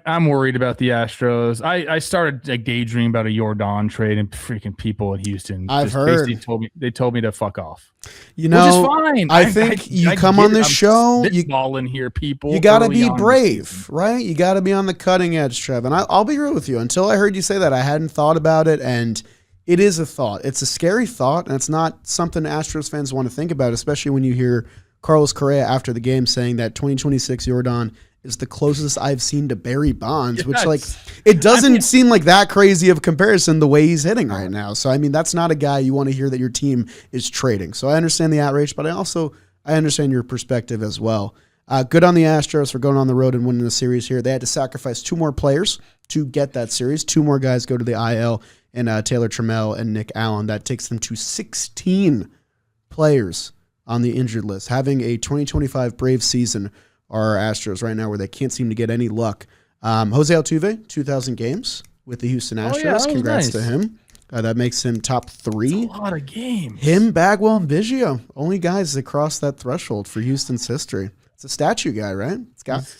worried about the Astros. I started daydreaming about a Yordan trade, and freaking people in Houston I've heard they told me to fuck off. Which is fine. I think you come on this show, you balling here, people. You got to be brave, right? You got to be on the cutting edge, Trev. And I'll be real with you. Until I heard you say that, I hadn't thought about it, and it is a thought. It's a scary thought, and it's not something Astros fans want to think about, especially when you hear Carlos Correa after the game saying that 2026 Yordan is the closest I've seen to Barry Bonds, which it doesn't seem like that crazy of a comparison the way he's hitting right now. So, that's not a guy you want to hear that your team is trading. So I understand the outrage, but I understand your perspective as well. Good on the Astros for going on the road and winning the series here. They had to sacrifice 2 more players to get that series. 2 more guys go to the IL, and Taylor Trammell and Nick Allen. That takes them to 16 players on the injured list. Having a 2025 Braves season are our Astros right now, where they can't seem to get any luck. Jose Altuve, 2,000 games with the Houston Astros. Congrats to him. That makes him top 3. That's a lot of games. Him, Bagwell, and Biggio, only guys that crossed that threshold for Houston's history. It's a statue guy, right?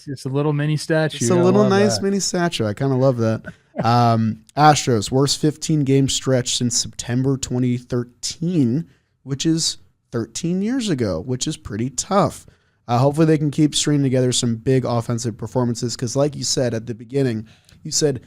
It's a little mini statue. It's a little nice mini statue. I kind of love that. Astros, worst 15-game stretch since September 2013, which is 13 years ago, which is pretty tough. Hopefully they can keep stringing together some big offensive performances, because like you said at the beginning, you said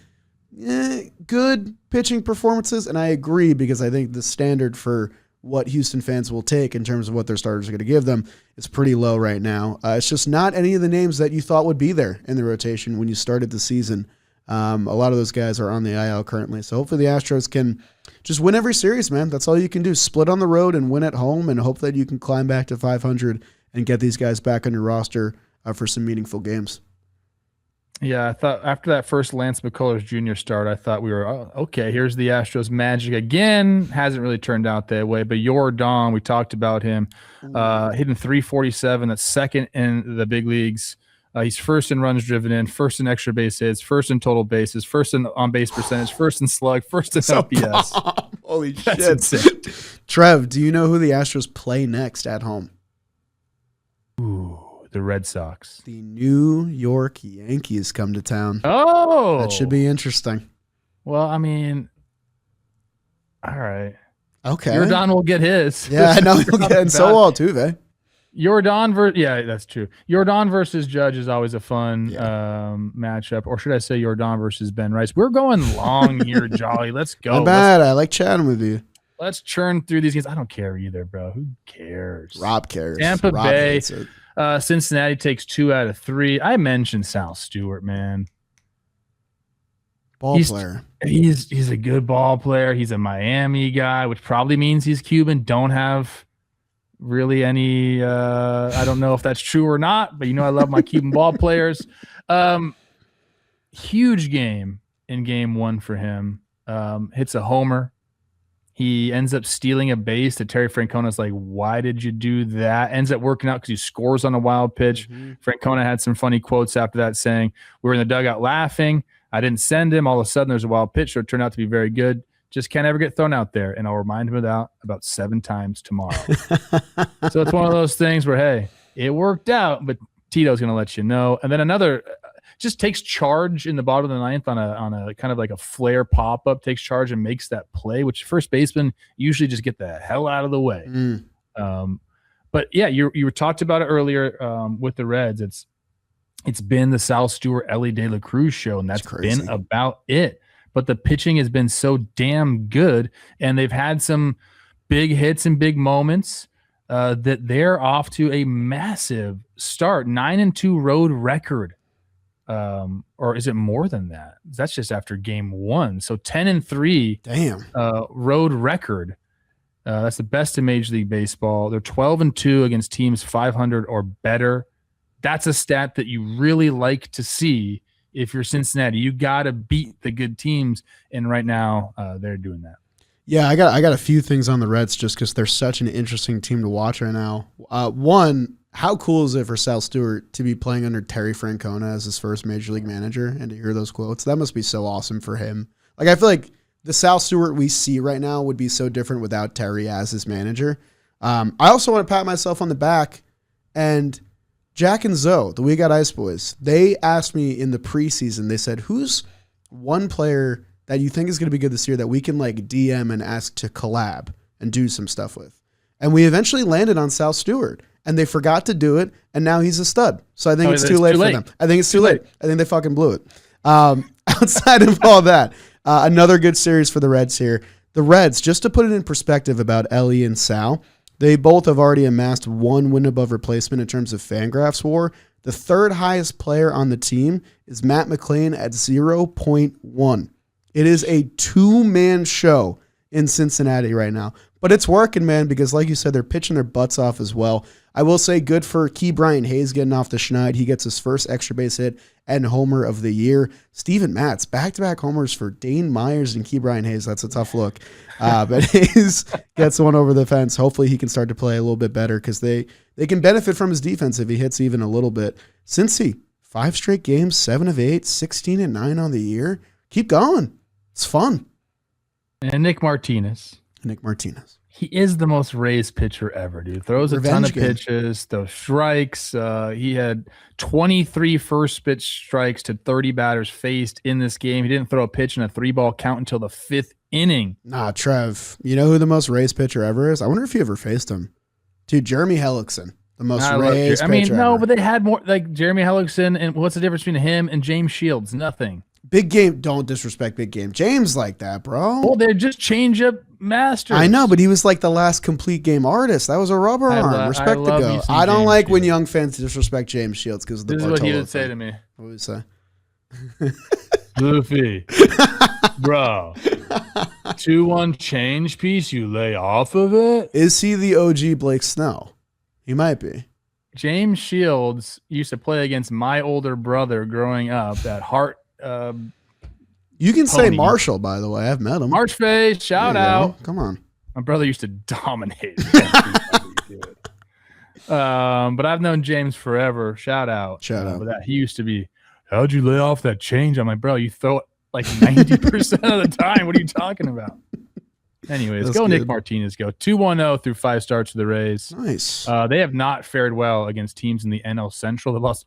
good pitching performances, and I agree, because I think the standard for what Houston fans will take in terms of what their starters are going to give them is pretty low right now. It's just not any of the names that you thought would be there in the rotation when you started the season. A lot of those guys are on the IL currently. So hopefully the Astros can just win every series, man. That's all you can do. Split on the road and win at home, and hope that you can climb back to 500 and get these guys back on your roster for some meaningful games. Yeah, I thought after that first Lance McCullers Jr. start, I thought we were, okay, here's the Astros magic again. Hasn't really turned out that way. But Yordan, we talked about him, hitting 347. That's second in the big leagues. He's first in runs driven in, first in extra base hits, first in total bases, first in on-base percentage, first in slug, first in OPS. Holy That's shit. insane. Trev, do you know who the Astros play next at home? Ooh, the Red Sox. The New York Yankees come to town. Oh! That should be interesting. Well, all right. Okay. Yordan will get his. Yeah, I know he'll get, and so will Altuve. Yeah, that's true. Jordan versus Judge is always a fun matchup, or should I say Jordan versus Ben Rice? We're going long here, Jolly. Let's go. Not bad. I like chatting with you. Let's churn through these games. I don't care either, bro. Who cares? Rob cares. Tampa Rob Bay, hates it. Cincinnati takes 2 out of 3. I mentioned Sal Stewart, man. Ball player. He's a good ball player. He's a Miami guy, which probably means he's Cuban. Don't have really any I don't know if that's true or not, but I love my Cuban ball players. Huge game in game 1 for him. Hits a homer. He ends up stealing a base that Terry Francona's like, why did you do that? Ends up working out because he scores on a wild pitch. Francona had some funny quotes after that saying, we were in the dugout laughing. I didn't send him. All of a sudden there's a wild pitch, so it turned out to be very good. Just can't ever get thrown out there. And I'll remind him of that about 7 times tomorrow. So it's one of those things where, hey, it worked out, but Tito's going to let you know. And then another just takes charge in the bottom of the 9th on a kind of like a flare pop-up, takes charge and makes that play, which first baseman usually just get the hell out of the way. But yeah, you were talked about it earlier with the Reds. It's been the Sal Stewart, Ellie De La Cruz show, and that's been about it. But the pitching has been so damn good, and they've had some big hits and big moments that they're off to a massive start. 9-2 road record. Or is it more than that? That's just after game 1. So 10-3 road record. That's the best in Major League Baseball. They're 12-2 against teams 500 or better. That's a stat that you really like to see. If you're Cincinnati, you got to beat the good teams, and right now they're doing that. Yeah, I got a few things on the Reds just because they're such an interesting team to watch right now. One, how cool is it for Sal Stewart to be playing under Terry Francona as his first Major League manager and to hear those quotes? That must be so awesome for him. Like, I feel like the Sal Stewart we see right now would be so different without Terry as his manager. I also want to pat myself on the back, and Jack and Zoe, the We Got Ice Boys, they asked me in the preseason, they said, who's one player that you think is going to be good this year that we can like DM and ask to collab and do some stuff with? And we eventually landed on Sal Stewart, and they forgot to do it, and now he's a stud. So I think it's too late for them. I think it's too late. I think they fucking blew it. Outside of all that, another good series for the Reds here. The Reds, just to put it in perspective about Ellie and Sal, they both have already amassed 1 win above replacement in terms of Fangraphs WAR. The third highest player on the team is Matt McClain at 0.1. It is a 2-man show in Cincinnati right now. But it's working, man, because like you said, they're pitching their butts off as well. I will say good for Key Brian Hayes getting off the schneid. He gets his first extra base hit and homer of the year. Steven Matz, back-to-back homers for Dane Myers and Key Brian Hayes. That's a tough look. But Hayes gets one over the fence. Hopefully he can start to play a little bit better because they can benefit from his defense if he hits even a little bit. Cincy, 5 straight games, 7 of 8, 16-9 on the year. Keep going. It's fun. And Nick Martinez. He is the most raised pitcher ever, dude. Throws a ton of pitches, those strikes. He had 23 first pitch strikes to 30 batters faced in this game. He didn't throw a pitch in a 3-ball count until the 5th inning. Nah, Trev, you know who the most raised pitcher ever is? I wonder if you ever faced him. Dude, Jeremy Hellickson, the most raised pitcher ever. But they had more, like Jeremy Hellickson, and what's the difference between him and James Shields? Nothing. Big Game, don't disrespect Big Game James like that, bro. Well, they're just change-up masters. I know, but he was like the last complete game artist. That was a rubber arm. Respect to go. I don't James like Shields. when young fans disrespect James Shields because of the This is what he would say to me. What would he say? Luffy, bro, 2-1 change piece, you lay off of it? Is he the OG Blake Snell? He might be. James Shields used to play against my older brother growing up at Hart. You can say Marshall, by the way. I've met him. Marchface, shout out. Come on. My brother used to dominate. But I've known James forever. Shout out. But he used to be, how'd you lay off that change? I'm like, bro, you throw it like 90% of the time. What are you talking about? Anyways, That's good. Nick Martinez, go. 2-1-0 through 5 starts for the Rays. Nice. They have not fared well against teams in the NL Central. They lost.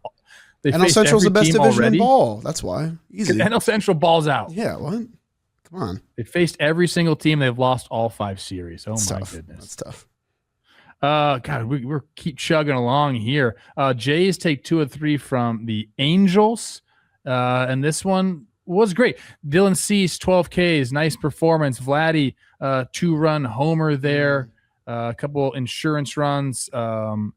NL Central's the best division in ball. That's why. Easy. NL Central balls out. Yeah, what? Come on. They faced every single team. They've lost all 5 series. Oh, my goodness. That's tough. God, we're keep chugging along here. Jays take 2 of 3 from the Angels, and this one was great. Dylan Cease, 12 Ks, nice performance. Vladdy, 2-run homer there. A couple insurance runs from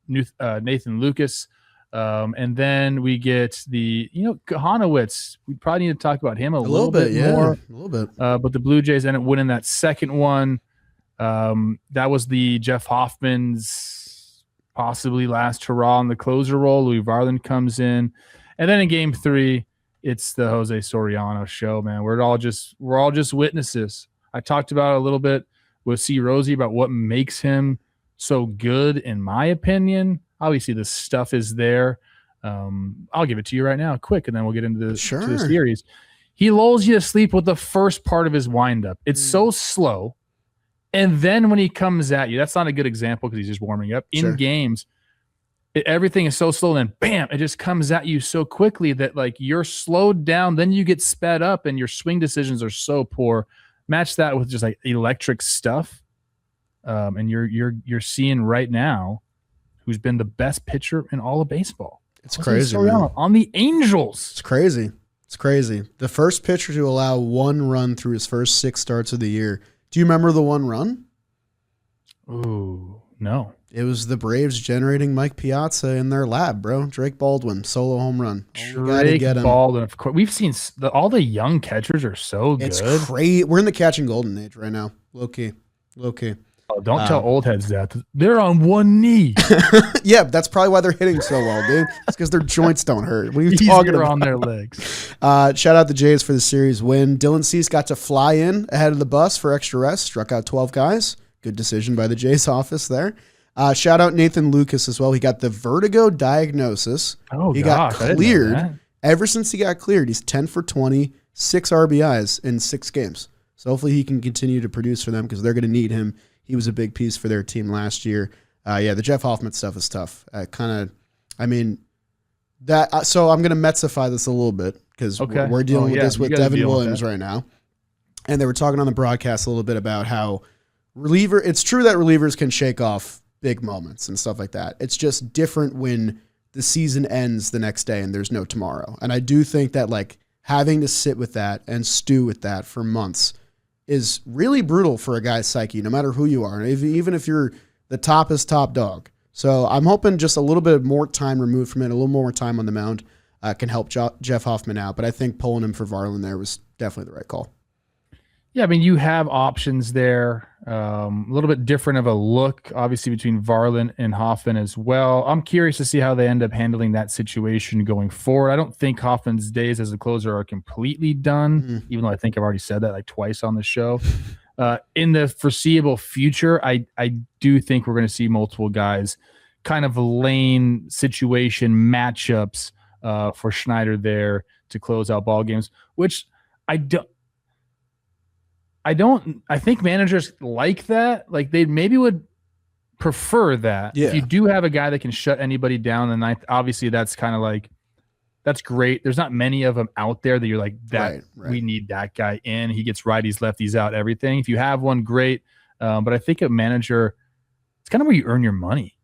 Nathan Lucas. And then we get Kahanowitz. We probably need to talk about him a little bit more. A little bit. But the Blue Jays ended up winning that second one. That was the Jeff Hoffman's possibly last hurrah in the closer role. Louis Varland comes in. And then in game 3, it's the Jose Soriano show, man. We're all just witnesses. I talked about a little bit with C. Rosie about what makes him so good, in my opinion. Obviously, the stuff is there. I'll give it to you right now, quick, and then we'll get into the series. He lulls you to sleep with the first part of his windup. It's so slow. And then when he comes at you, that's not a good example because he's just warming up. In games, everything is so slow, and then bam, it just comes at you so quickly that like you're slowed down, then you get sped up, and your swing decisions are so poor. Match that with just like electric stuff, and you're seeing right now who's been the best pitcher in all of baseball. It's crazy, man. On the Angels. It's crazy. It's crazy. The first pitcher to allow 1 run through his first 6 starts of the year. Do you remember the 1 run? Ooh, no. It was the Braves generating Mike Piazza in their lab, bro. Drake Baldwin, solo home run. Drake Baldwin, of course. We've seen all the young catchers are so good. It's crazy. We're in the catching golden age right now. Low key. Oh, don't tell old heads that. They're on one knee. Yeah, that's probably why they're hitting so well, dude. It's because their joints don't hurt. What are you talking about? On their legs. Shout out the Jays for the series win. Dylan Cease got to fly in ahead of the bus for extra rest. Struck out 12 guys. Good decision by the Jays office there. Shout out Nathan Lucas as well. He got the vertigo diagnosis. He got cleared. Ever since he got cleared, he's 10 for 20, 6 RBIs in 6 games. So hopefully he can continue to produce for them because they're going to need him. He was a big piece for their team last year. The Jeff Hoffman stuff is tough. So I'm going to Metsify this a little bit because we're dealing with this with Devin Williams right now. And they were talking on the broadcast a little bit about how it's true that relievers can shake off big moments and stuff like that. It's just different when the season ends the next day and there's no tomorrow. And I do think that like having to sit with that and stew with that for months is really brutal for a guy's psyche, no matter who you are, even if you're the top dog. So I'm hoping just a little bit more time removed from it, a little more time on the mound can help Jeff Hoffman out. But I think pulling him for Varland there was definitely the right call. Yeah, I mean, you have options there. A little bit different of a look, obviously, between Varland and Hoffman as well. I'm curious to see how they end up handling that situation going forward. I don't think Hoffman's days as a closer are completely done, even though I think I've already said that like twice on the show. In the foreseeable future, I do think we're going to see multiple guys kind of lane situation matchups for Schneider there to close out ball games, which I think managers like that. Like they maybe would prefer that. Yeah. If you do have a guy that can shut anybody down in the ninth, obviously that's kind of like, that's great. There's not many of them out there that you're like that. Right. We need that guy in. He gets righties, lefties out, everything. If you have one, great. But I think a manager, it's kind of where you earn your money.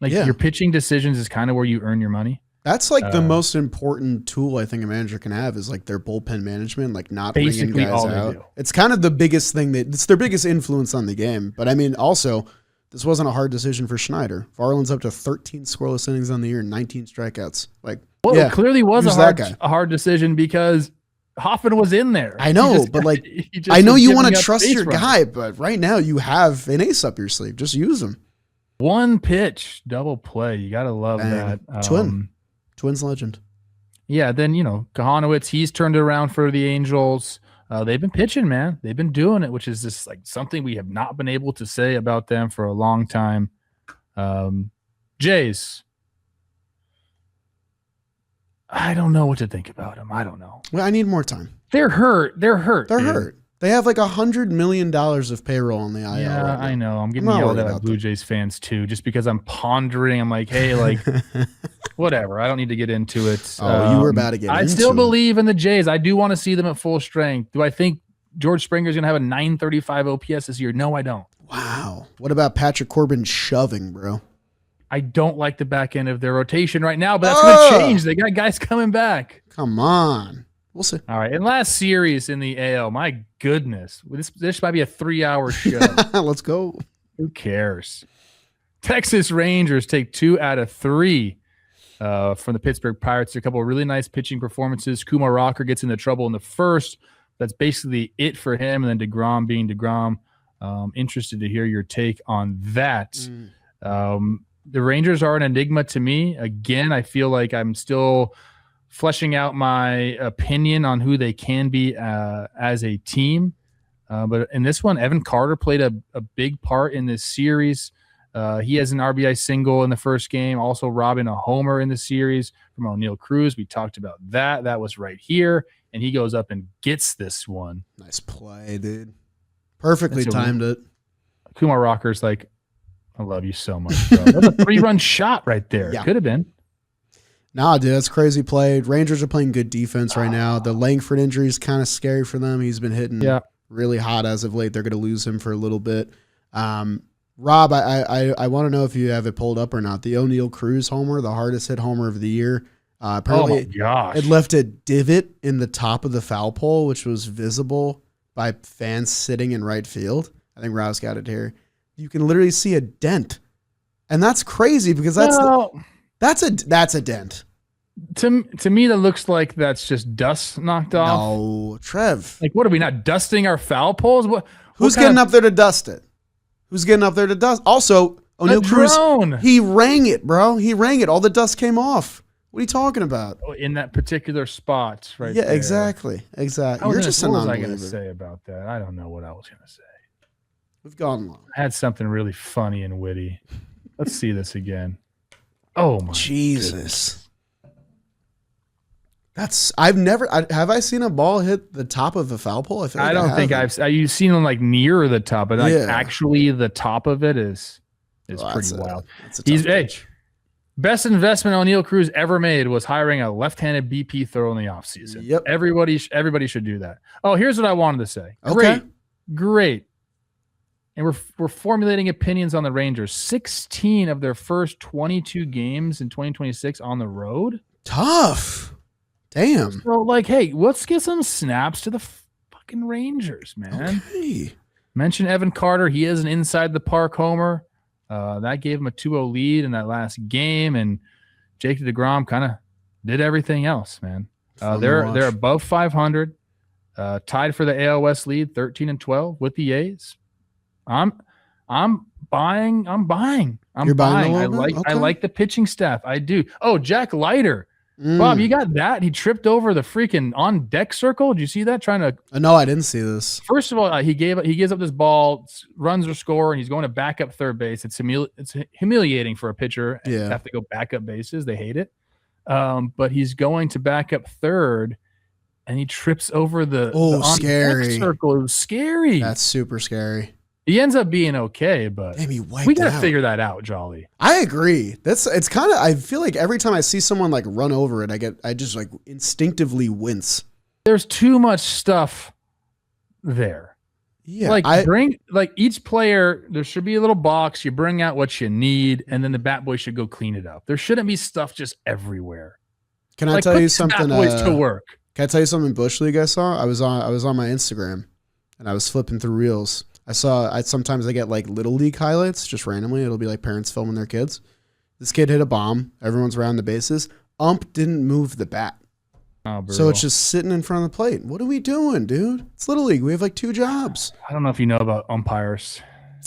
Like your pitching decisions is kind of where you earn your money. That's like the most important tool I think a manager can have is like their bullpen management, like not bringing guys out. It's kind of the biggest thing it's their biggest influence on the game. But I mean, also, this wasn't a hard decision for Schneider. Varland's up to 13 scoreless innings on the year, 19 strikeouts. It clearly was a hard decision because Hoffman was in there. I know, but like, I know you want to trust your guy, but right now you have an ace up your sleeve. Just use him. One pitch, double play. You got to love that. Twins legend. Yeah, then, Kahanowitz, he's turned it around for the Angels. They've been pitching, man. They've been doing it, which is just like something we have not been able to say about them for a long time. Jays. I don't know what to think about them. I don't know. Well, I need more time. They're hurt. They're hurt. They have like $100 million of payroll on the IL. Yeah, right, I know. I'm getting yelled at by Blue Jays fans too, just because I'm pondering. I'm like, hey, like, whatever. I don't need to get into it. You were about to get into it. I still believe in the Jays. I do want to see them at full strength. Do I think George Springer's going to have a 935 OPS this year? No, I don't. Wow. What about Patrick Corbin shoving, bro? I don't like the back end of their rotation right now, but that's going to change. They got guys coming back. Come on. We'll see. All right. And last series in the AL, my goodness. This might be a 3-hour show. Let's go. Who cares? Texas Rangers take 2 out of 3 from the Pittsburgh Pirates. A couple of really nice pitching performances. Kumar Rocker gets into trouble in the first. That's basically it for him. And then DeGrom being DeGrom. Interested to hear your take on that. The Rangers are an enigma to me. Again, I feel like I'm still fleshing out my opinion on who they can be as a team. But in this one, Evan Carter played a big part in this series. He has an RBI single in the first game, also robbing a homer in the series from O'Neal Cruz. We talked about that. That was right here. And he goes up and gets this one. Nice play, dude. Perfectly timed it. Kumar Rocker's like, I love you so much, bro. That's a 3-run shot right there. Yeah. Could have been. Nah, dude, that's crazy play. Rangers are playing good defense right now. The Langford injury is kind of scary for them. He's been hitting really hot as of late. They're going to lose him for a little bit. Rob, I want to know if you have it pulled up or not. The O'Neal Cruz homer, the hardest hit homer of the year. Apparently, it left a divot in the top of the foul pole, which was visible by fans sitting in right field. I think Rob's got it here. You can literally see a dent, and that's crazy because that's a dent. To me, that looks like that's just dust knocked off. No, Trev. Like, what are we not dusting our foul poles? Who's getting up there to dust it? Who's getting up there to dust? Also, O'Neal Cruz, he rang it, bro. He rang it. All the dust came off. What are you talking about? In that particular spot, right? Yeah, there. exactly. You're just an unbeliever. What was I going to say about that? I don't know what I was going to say. We've gone long. I had something really funny and witty. Let's see this again. Oh my Jesus! Goodness. Have I seen a ball hit the top of a foul pole? I don't think I've. You've seen them like near the top, but like actually the top of it is pretty wild. Best investment O'Neal Cruz ever made was hiring a left-handed BP throw in the offseason. Yep. Everybody should do that. Oh, here's what I wanted to say. Okay. Great. And we're formulating opinions on the Rangers. 16 of their first 22 games in 2026 on the road. Tough. Damn. So, like, hey, let's get some snaps to the fucking Rangers, man. Okay. Mention Evan Carter. He is an inside the park homer. That gave him a 2-0 lead in that last game, and Jacob deGrom kind of did everything else, man. They're above 500, tied for the AL West lead, 13-12 with the A's. I'm buying. You're buying. I like the pitching staff. I do. Oh, Jack Leiter. Bob, you got that? He tripped over the freaking on deck circle. Did you see that? Trying to. No, I didn't see this. First of all, he gives up this ball, runs or score, and he's going to back up third base. It's humiliating for a pitcher. Yeah. To have to go back up bases. They hate it. But he's going to back up third, and he trips over the scary deck circle. It was scary. That's super scary. He ends up being okay, but we got to figure that out, Jolly. I agree. It's kind of, I feel like every time I see someone like run over it, I just like instinctively wince. There's too much stuff there. Yeah. Like each player, there should be a little box. You bring out what you need, and then the bat boy should go clean it up. There shouldn't be stuff just everywhere. Can I tell you something? Bat boys to work. Can I tell you something Bush League I saw? I was on my Instagram, and I was flipping through reels. Sometimes I get like little league highlights just randomly. It'll be like parents filming their kids. This kid hit a bomb. Everyone's around the bases. Ump didn't move the bat. Oh, so it's just sitting in front of the plate. What are we doing, dude? It's little league. We have like 2 jobs. I don't know if you know about umpires.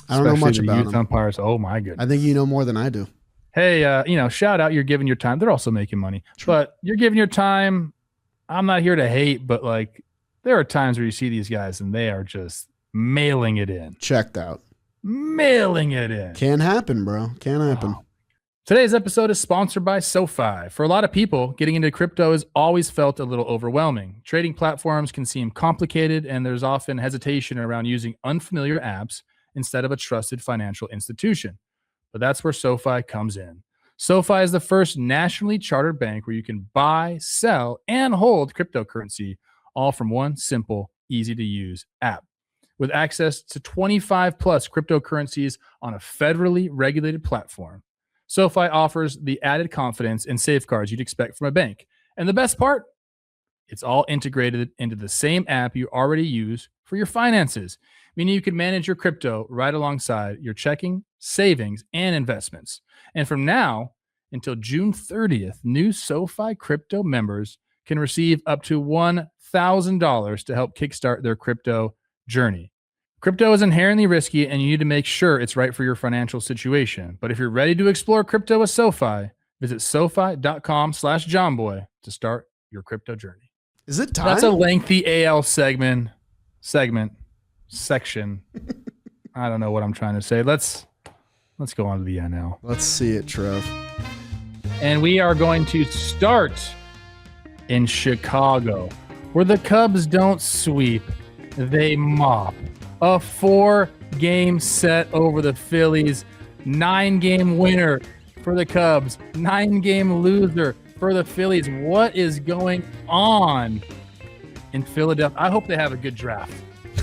I don't know much about youth umpires. Oh my goodness. I think you know more than I do. Hey, shout out. You're giving your time. They're also making money, but you're giving your time. I'm not here to hate, but like there are times where you see these guys and they are just mailing it in. Checked out. Mailing it in. Can't happen, bro. Can't happen. Oh. Today's episode is sponsored by SoFi. For a lot of people, getting into crypto has always felt a little overwhelming. Trading platforms can seem complicated, and there's often hesitation around using unfamiliar apps instead of a trusted financial institution. But that's where SoFi comes in. SoFi is the first nationally chartered bank where you can buy, sell, and hold cryptocurrency, all from one simple, easy-to-use app. with access to 25 plus cryptocurrencies on a federally regulated platform. SoFi offers the added confidence and safeguards you'd expect from a bank. And the best part? It's all integrated into the same app you already use for your finances, meaning you can manage your crypto right alongside your checking, savings, and investments. And from now until June 30th, new SoFi crypto members can receive up to $1,000 to help kickstart their crypto journey. Crypto is inherently risky, and you need to make sure it's right for your financial situation. But if you're ready to explore crypto with SoFi, visit SoFi.com/Jomboy to start your crypto journey. Is it time? That's a lengthy AL section. I don't know what I'm trying to say. Let's go on to the NL. Let's see it, Trev. And we are going to start in Chicago, where the Cubs don't sweep, they mop. A 4-game set over the Phillies, 9-game winner for the Cubs, 9-game loser for the Phillies. What is going on in Philadelphia? I hope they have a good draft,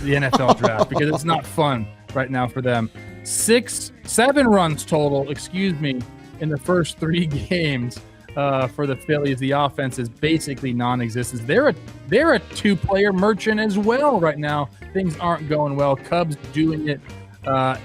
the NFL draft, because it's not fun right now for them. 7 runs total, in the first 3 games for the Phillies. The offense is basically non-existent. They're a 2-player merchant as well right now. Things aren't going well. Cubs doing it.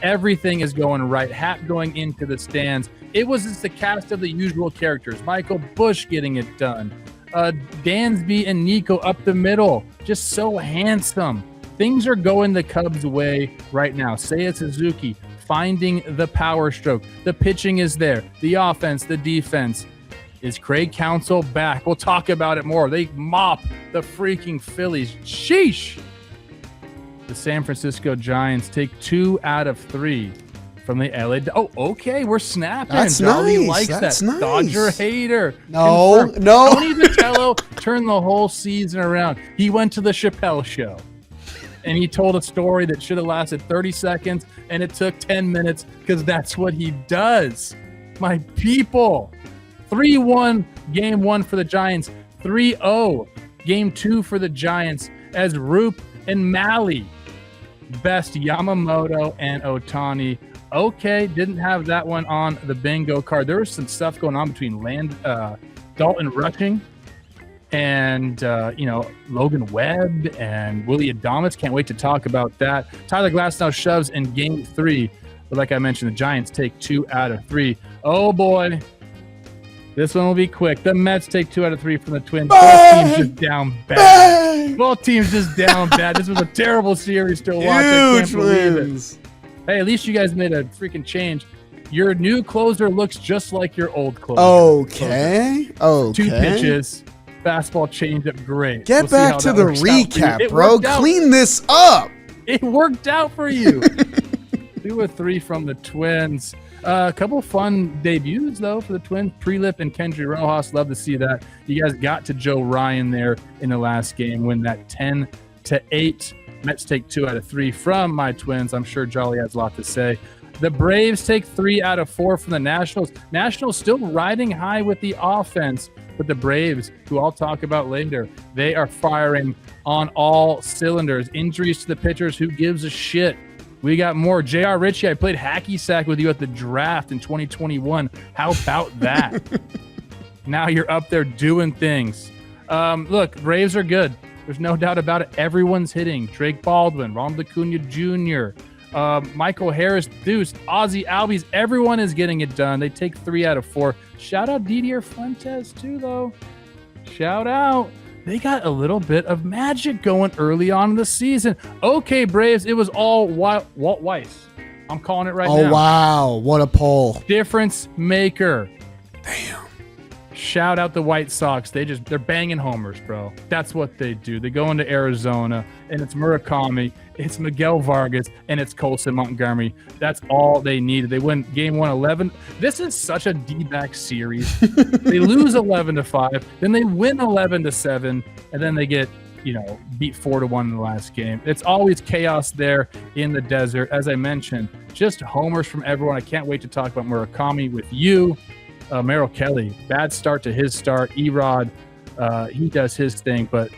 Everything is going right. Hat going into the stands. It was just the cast of the usual characters. Michael Busch getting it done. Dansby and Nico up the middle. Just so handsome. Things are going the Cubs' way right now. Seiya Suzuki finding the power stroke. The pitching is there. The offense, the defense. Is Craig Counsell back? We'll talk about it more. They mop the freaking Phillies. Sheesh. The San Francisco Giants take 2 out of 3 from the LA. Oh, okay. We're snapping. That's Jolly nice. likes That's that. nice. Dodger hater. No. Tony Vitello turned the whole season around. He went to the Chappelle Show, and he told a story that should have lasted 30 seconds, and it took 10 minutes because that's what he does. My people. 3-1 game 1 for the Giants. 3-0 game 2 for the Giants as Roop and Malley best Yamamoto and Ohtani. Okay, didn't have that one on the bingo card. There was some stuff going on between Dalton Rushing and Logan Webb and Willie Adames. Can't wait to talk about that. Tyler Glasnow shoves in game 3, but like I mentioned, the Giants take 2 out of 3. Oh boy. This one will be quick. The Mets take 2 out of 3 from the Twins. Both teams just down bad. Both teams just down bad. This was a terrible series to watch. I can't believe it. Hey, at least you guys made a freaking change. Your new closer looks just like your old closer. Okay. 2 pitches. Fastball changeup. Great. Get back to the recap, bro. Clean this up. It worked out for you. 2 of 3 from the Twins. A couple fun debuts, though, for the Twins. Prelip and Kendry Rojas. Love to see that. You guys got to Joe Ryan there in the last game. Win that 10-8. Mets take 2 out of 3 from my Twins. I'm sure Jolly has a lot to say. The Braves take 3 out of 4 from the Nationals. Nationals still riding high with the offense. But the Braves, who I'll talk about later, they are firing on all cylinders. Injuries to the pitchers. Who gives a shit? We got more. J.R. Ritchie, I played hacky sack with you at the draft in 2021. How about that? Now you're up there doing things. Look, Braves are good. There's no doubt about it. Everyone's hitting. Drake Baldwin, Ronald Acuna Jr., Michael Harris, Deuce, Ozzie Albies. Everyone is getting it done. They take 3 out of 4. Shout out Didier Fuentes, too, though. Shout out. They got a little bit of magic going early on in the season. Okay, Braves, it was all Walt Weiss. I'm calling it right now. Oh, wow. What a poll. Difference maker. Damn. Shout out the White Sox. They're banging homers, bro. That's what they do. They go into Arizona, and it's Murakami, it's Miguel Vargas, and it's Colson Montgomery. That's all they needed. They win game 1 11. This is such a D-back series. They lose 11-5, then they win 11-7, and then they get beat 4-1 in the last game. It's always chaos there in the desert. As I mentioned, just homers from everyone. I can't wait to talk about Murakami with you. Merrill Kelly, bad start to his start. Erod, he does his thing, but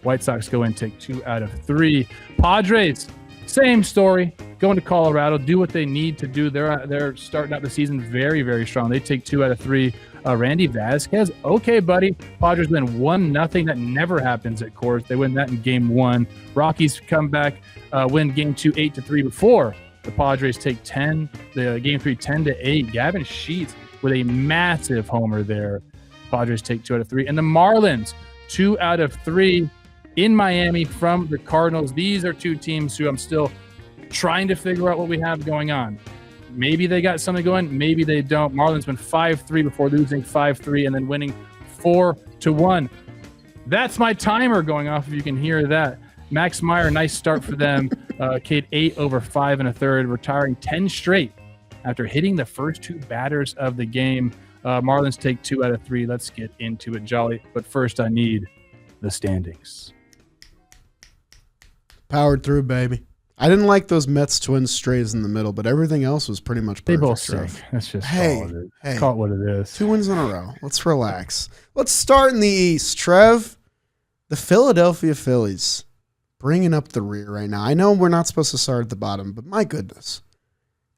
White Sox go and take 2 out of 3. Padres same story. Going to Colorado, do what they need to do. They're starting out the season very, very strong. They take 2 out of 3. Randy Vasquez, okay, buddy. Padres win 1-0. That never happens at Coors. They win that in Game 1. Rockies come back, win Game 2 8-3 before the Padres take Game 3 10-8. Gavin Sheets with a massive homer there. Padres take 2 out of 3. And the Marlins, 2 out of 3 in Miami from the Cardinals. These are 2 teams who I'm still trying to figure out what we have going on. Maybe they got something going. Maybe they don't. Marlins went 5-3 before losing 5-3 and then winning 4-1. That's my timer going off, if you can hear that. Max Meyer, nice start for them. K'd 8 over 5 1/3, retiring 10 straight after hitting the first 2 batters of the game. Marlins take 2 out of 3. Let's get into it, Jolly. But first, I need the standings. Powered through, baby. I didn't like those Mets-Twins strays in the middle, but everything else was pretty much perfect. They both suck. That's just call it what it is. 2 wins in a row. Let's relax. Let's start in the East. Trev, the Philadelphia Phillies, bringing up the rear right now. I know we're not supposed to start at the bottom, but my goodness.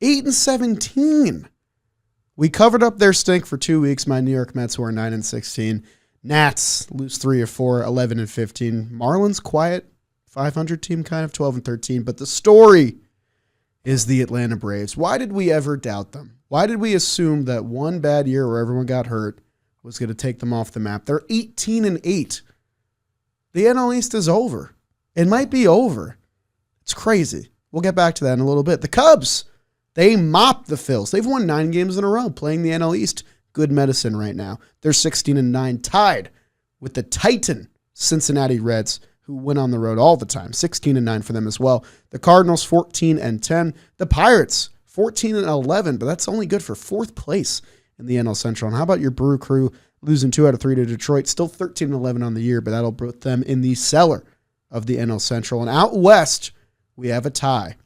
8-17. We covered up their stink for 2 weeks. My New York Mets, who are 9-16. Nats lose 3 of 4, 11-15. Marlins quiet. 500 team, kind of 12-13, but the story is the Atlanta Braves. Why did we ever doubt them? Why did we assume that one bad year where everyone got hurt was going to take them off the map? They're 18-8. The NL East is over. It might be over. It's crazy. We'll get back to that in a little bit. The Cubs, they mopped the Phils. They've won 9 games in a row playing the NL East. Good medicine right now. They're 16-9, tied with the Titan Cincinnati Reds, who went on the road all the time. 16-9 for them as well. The Cardinals, 14-10. The Pirates, 14-11, but that's only good for 4th place in the NL Central. And how about your Brew Crew losing 2 out of 3 to Detroit? Still 13-11 on the year, but that'll put them in the cellar of the NL Central. And out west, we have a tie.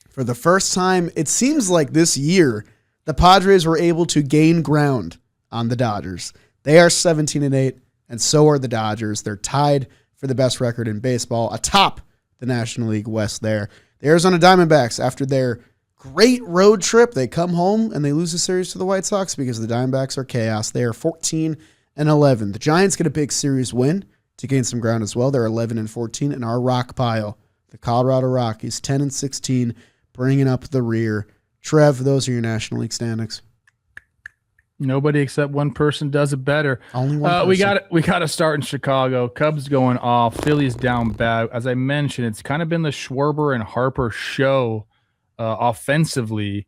For the first time, it seems like this year, the Padres were able to gain ground on the Dodgers. They are 17-8, and so are the Dodgers. They're tied for the best record in baseball, atop the National League West there. The Arizona Diamondbacks, after their great road trip, they come home and they lose the series to the White Sox because the Diamondbacks are chaos. They are 14-11. The Giants get a big series win to gain some ground as well. They're 11-14, and our rock pile, the Colorado Rockies, 10-16, bringing up the rear. Trev, those are your National League standings. Nobody except one person does it better. Only one person. We got to start in Chicago. Cubs going off. Phillies down bad. As I mentioned, it's kind of been the Schwarber and Harper show offensively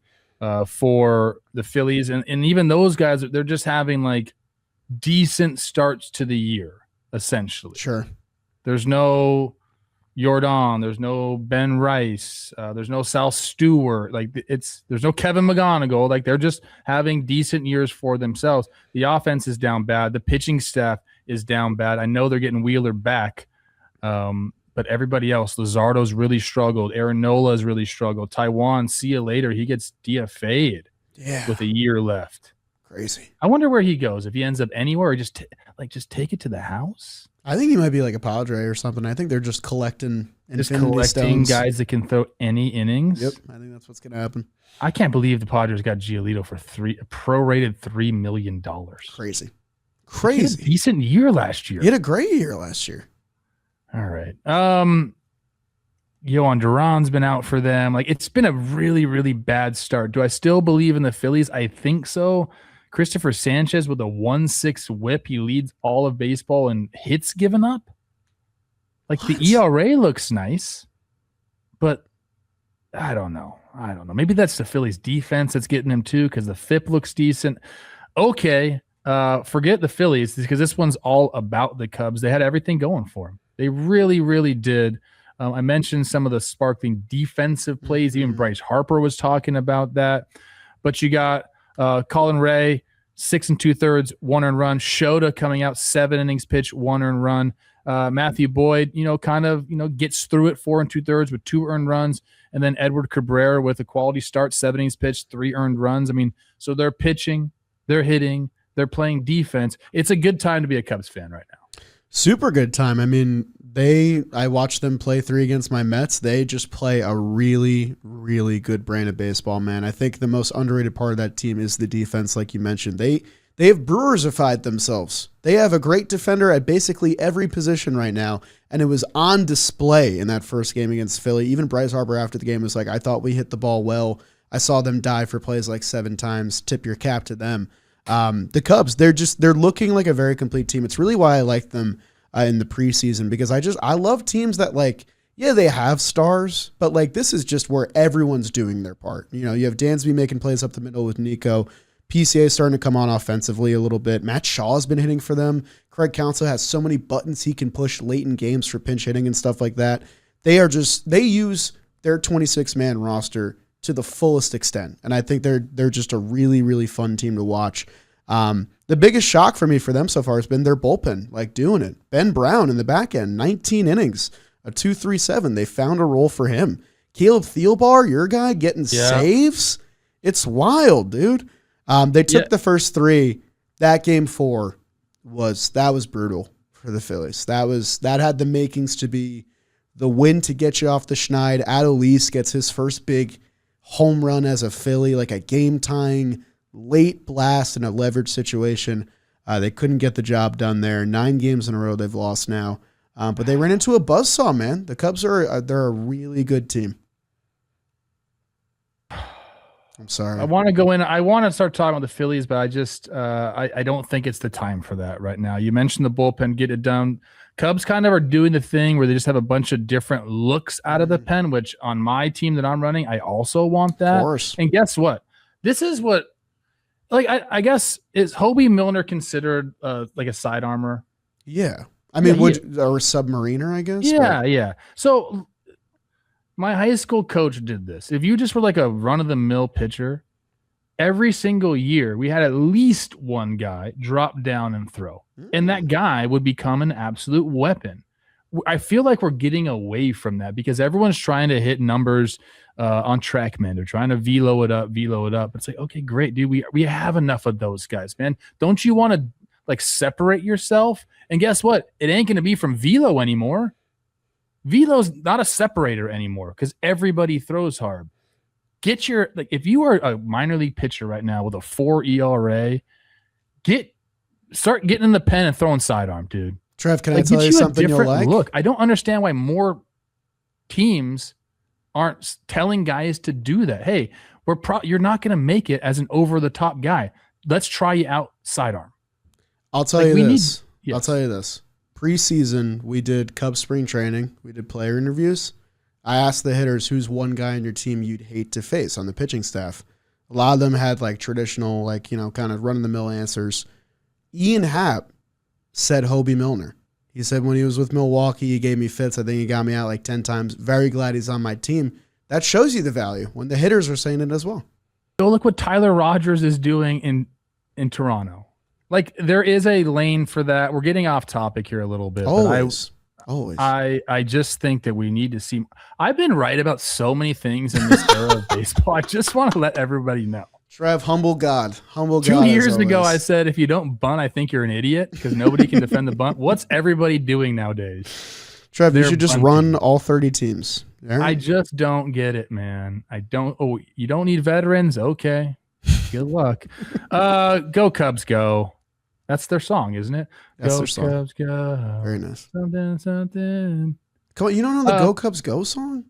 for the Phillies. And even those guys, they're just having like decent starts to the year, essentially. Sure. There's no Jordan, there's no Ben Rice, there's no Sal Stewart, there's no Kevin McGonigal. Like, they're just having decent years for themselves. The offense is down bad. The pitching staff is down bad. I know they're getting Wheeler back, but everybody else, Luzardo's really struggled. Aaron Nola's really struggled. Taijuan, see you later. He gets DFA'd with a year left. Crazy. I wonder where he goes, if he ends up anywhere, or just take it to the house. I think he might be like a Padre or something. I think they're just collecting stones. Guys that can throw any innings. Yep, I think that's what's going to happen. I can't believe the Padres got Giolito for prorated $3 million. Crazy. He had a decent year last year. He had a great year last year. All right. Yohan Duran's been out for them. Like, it's been a really, really bad start. Do I still believe in the Phillies? I think so. Christopher Sanchez with a 1.6 whip. He leads all of baseball in hits given up. Like, the ERA looks nice, but I don't know. Maybe that's the Phillies defense that's getting him too, because the FIP looks decent. Okay. Forget the Phillies, because this one's all about the Cubs. They had everything going for them. They really, really did. I mentioned some of the sparkling defensive plays. Even Bryce Harper was talking about that. But you got Colin Ray, 6 2/3, 1 earned run. Shota coming out, 7 innings pitched, 1 earned run. Matthew Boyd, gets through it, 4 2/3 with 2 earned runs. And then Edward Cabrera with a quality start, 7 innings pitched, 3 earned runs. I mean, so they're pitching, they're hitting, they're playing defense. It's a good time to be a Cubs fan right now. Super good time. I mean, I watched them play 3 against my Mets. They just play a really, really good brand of baseball, man. I think the most underrated part of that team is the defense, like you mentioned. They have Brewersified themselves. They have a great defender at basically every position right now, and it was on display in that first game against Philly. Even Bryce Harper after the game was like, I thought we hit the ball well. I saw them dive for plays like 7 times. Tip your cap to them. The Cubs, they're looking like a very complete team. It's really why I like them in the preseason, because I love teams that, like, yeah, they have stars, but like this is just where everyone's doing their part. You know, you have Dansby making plays up the middle with Nico. PCA is starting to come on offensively a little bit. Matt Shaw's been hitting for them. Craig Counsell has so many buttons he can push late in games for pinch hitting and stuff like that. They use their 26-man roster to the fullest extent. And I think they're just a really, really fun team to watch. The biggest shock for me for them so far has been their bullpen, like doing it. Ben Brown in the back end, 19 innings, a 2.37. They found a role for him. Caleb Thielbar, your guy, getting saves. It's wild, dude. They took the first 3. That game 4 was brutal for the Phillies. That had the makings to be the win to get you off the schneid. Adolis gets his first big home run as a Philly, like a game-tying late blast in a leverage situation. They couldn't get the job done there. 9 games in a row they've lost now. But they ran into a buzzsaw, man. The Cubs they're a really good team. I'm sorry. I want to go in. I want to start talking about the Phillies, but I just I don't think it's the time for that right now. You mentioned the bullpen, get it done. Cubs kind of are doing the thing where they just have a bunch of different looks out of the pen, which on my team that I'm running, I also want that. Of course. And guess what? This is what, like, I guess, is Hobie Milner considered like a side armor? Yeah. I mean, or submariner, I guess. Yeah. So my high school coach did this. If you just were like a run-of-the-mill pitcher, every single year we had at least one guy drop down and throw. And that guy would become an absolute weapon. I feel like we're getting away from that because everyone's trying to hit numbers on TrackMan. They're trying to velo it up. It's like, okay, great, dude. We have enough of those guys, man. Don't you want to like separate yourself? And guess what? It ain't going to be from velo anymore. Velo's not a separator anymore because everybody throws hard. If you are a minor league pitcher right now with a 4 ERA, start getting in the pen and throwing sidearm, dude. Trev, can I tell you something you'll like? Look, I don't understand why more teams aren't telling guys to do that. Hey, you're not going to make it as an over-the-top guy. Let's try you out sidearm. I'll tell you this. Preseason, we did Cubs spring training. We did player interviews. I asked the hitters, who's one guy on your team you'd hate to face on the pitching staff? A lot of them had like traditional, like, you know, kind of run-of-the-mill answers. Ian Happ said Hobie Milner. He said when he was with Milwaukee, he gave me fits. I think he got me out like 10 times. Very glad he's on my team. That shows you the value when the hitters are saying it as well. Go look what Tyler Rogers is doing in Toronto. Like, there is a lane for that. We're getting off topic here a little bit. Always. I just think that we need to see. I've been right about so many things in this era of baseball. I just want to let everybody know. Trev, humble God. 2 years ago, I said, if you don't bunt, I think you're an idiot because nobody can defend the bunt. What's everybody doing nowadays? Trev, you should just run all 30 teams. Yeah. I just don't get it, man. You don't need veterans? Okay. Good luck. Go Cubs, go. That's their song, isn't it? That's go their song. Cubs, go. Very nice. Something. Come on, you don't know the Go Cubs Go song?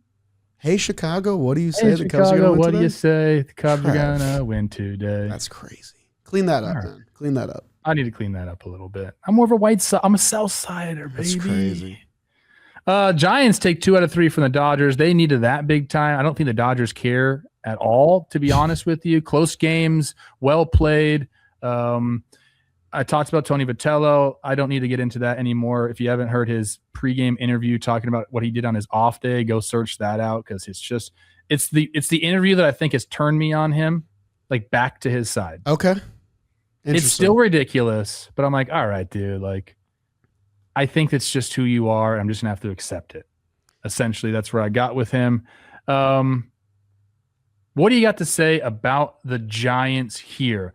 Hey, Chicago, what do you say? Hey, the Chicago, Cubs are going to win what today? do you say? The Cubs are going to win today. That's crazy. Clean that up, man. Clean that up. I need to clean that up a little bit. I'm more of a I'm a South Sider, baby. That's crazy. Giants take 2 out of 3 from the Dodgers. They needed that big time. I don't think the Dodgers care at all, to be honest with you. Close games, well played. I talked about Tony Vitello. I don't need to get into that anymore. If you haven't heard his pregame interview talking about what he did on his off day, go search that out because it's the interview that I think has turned me on him, like back to his side. Okay. It's still ridiculous, but I'm like, all right, dude. Like, I think that's just who you are. I'm just gonna have to accept it. Essentially, that's where I got with him. What do you got to say about the Giants here?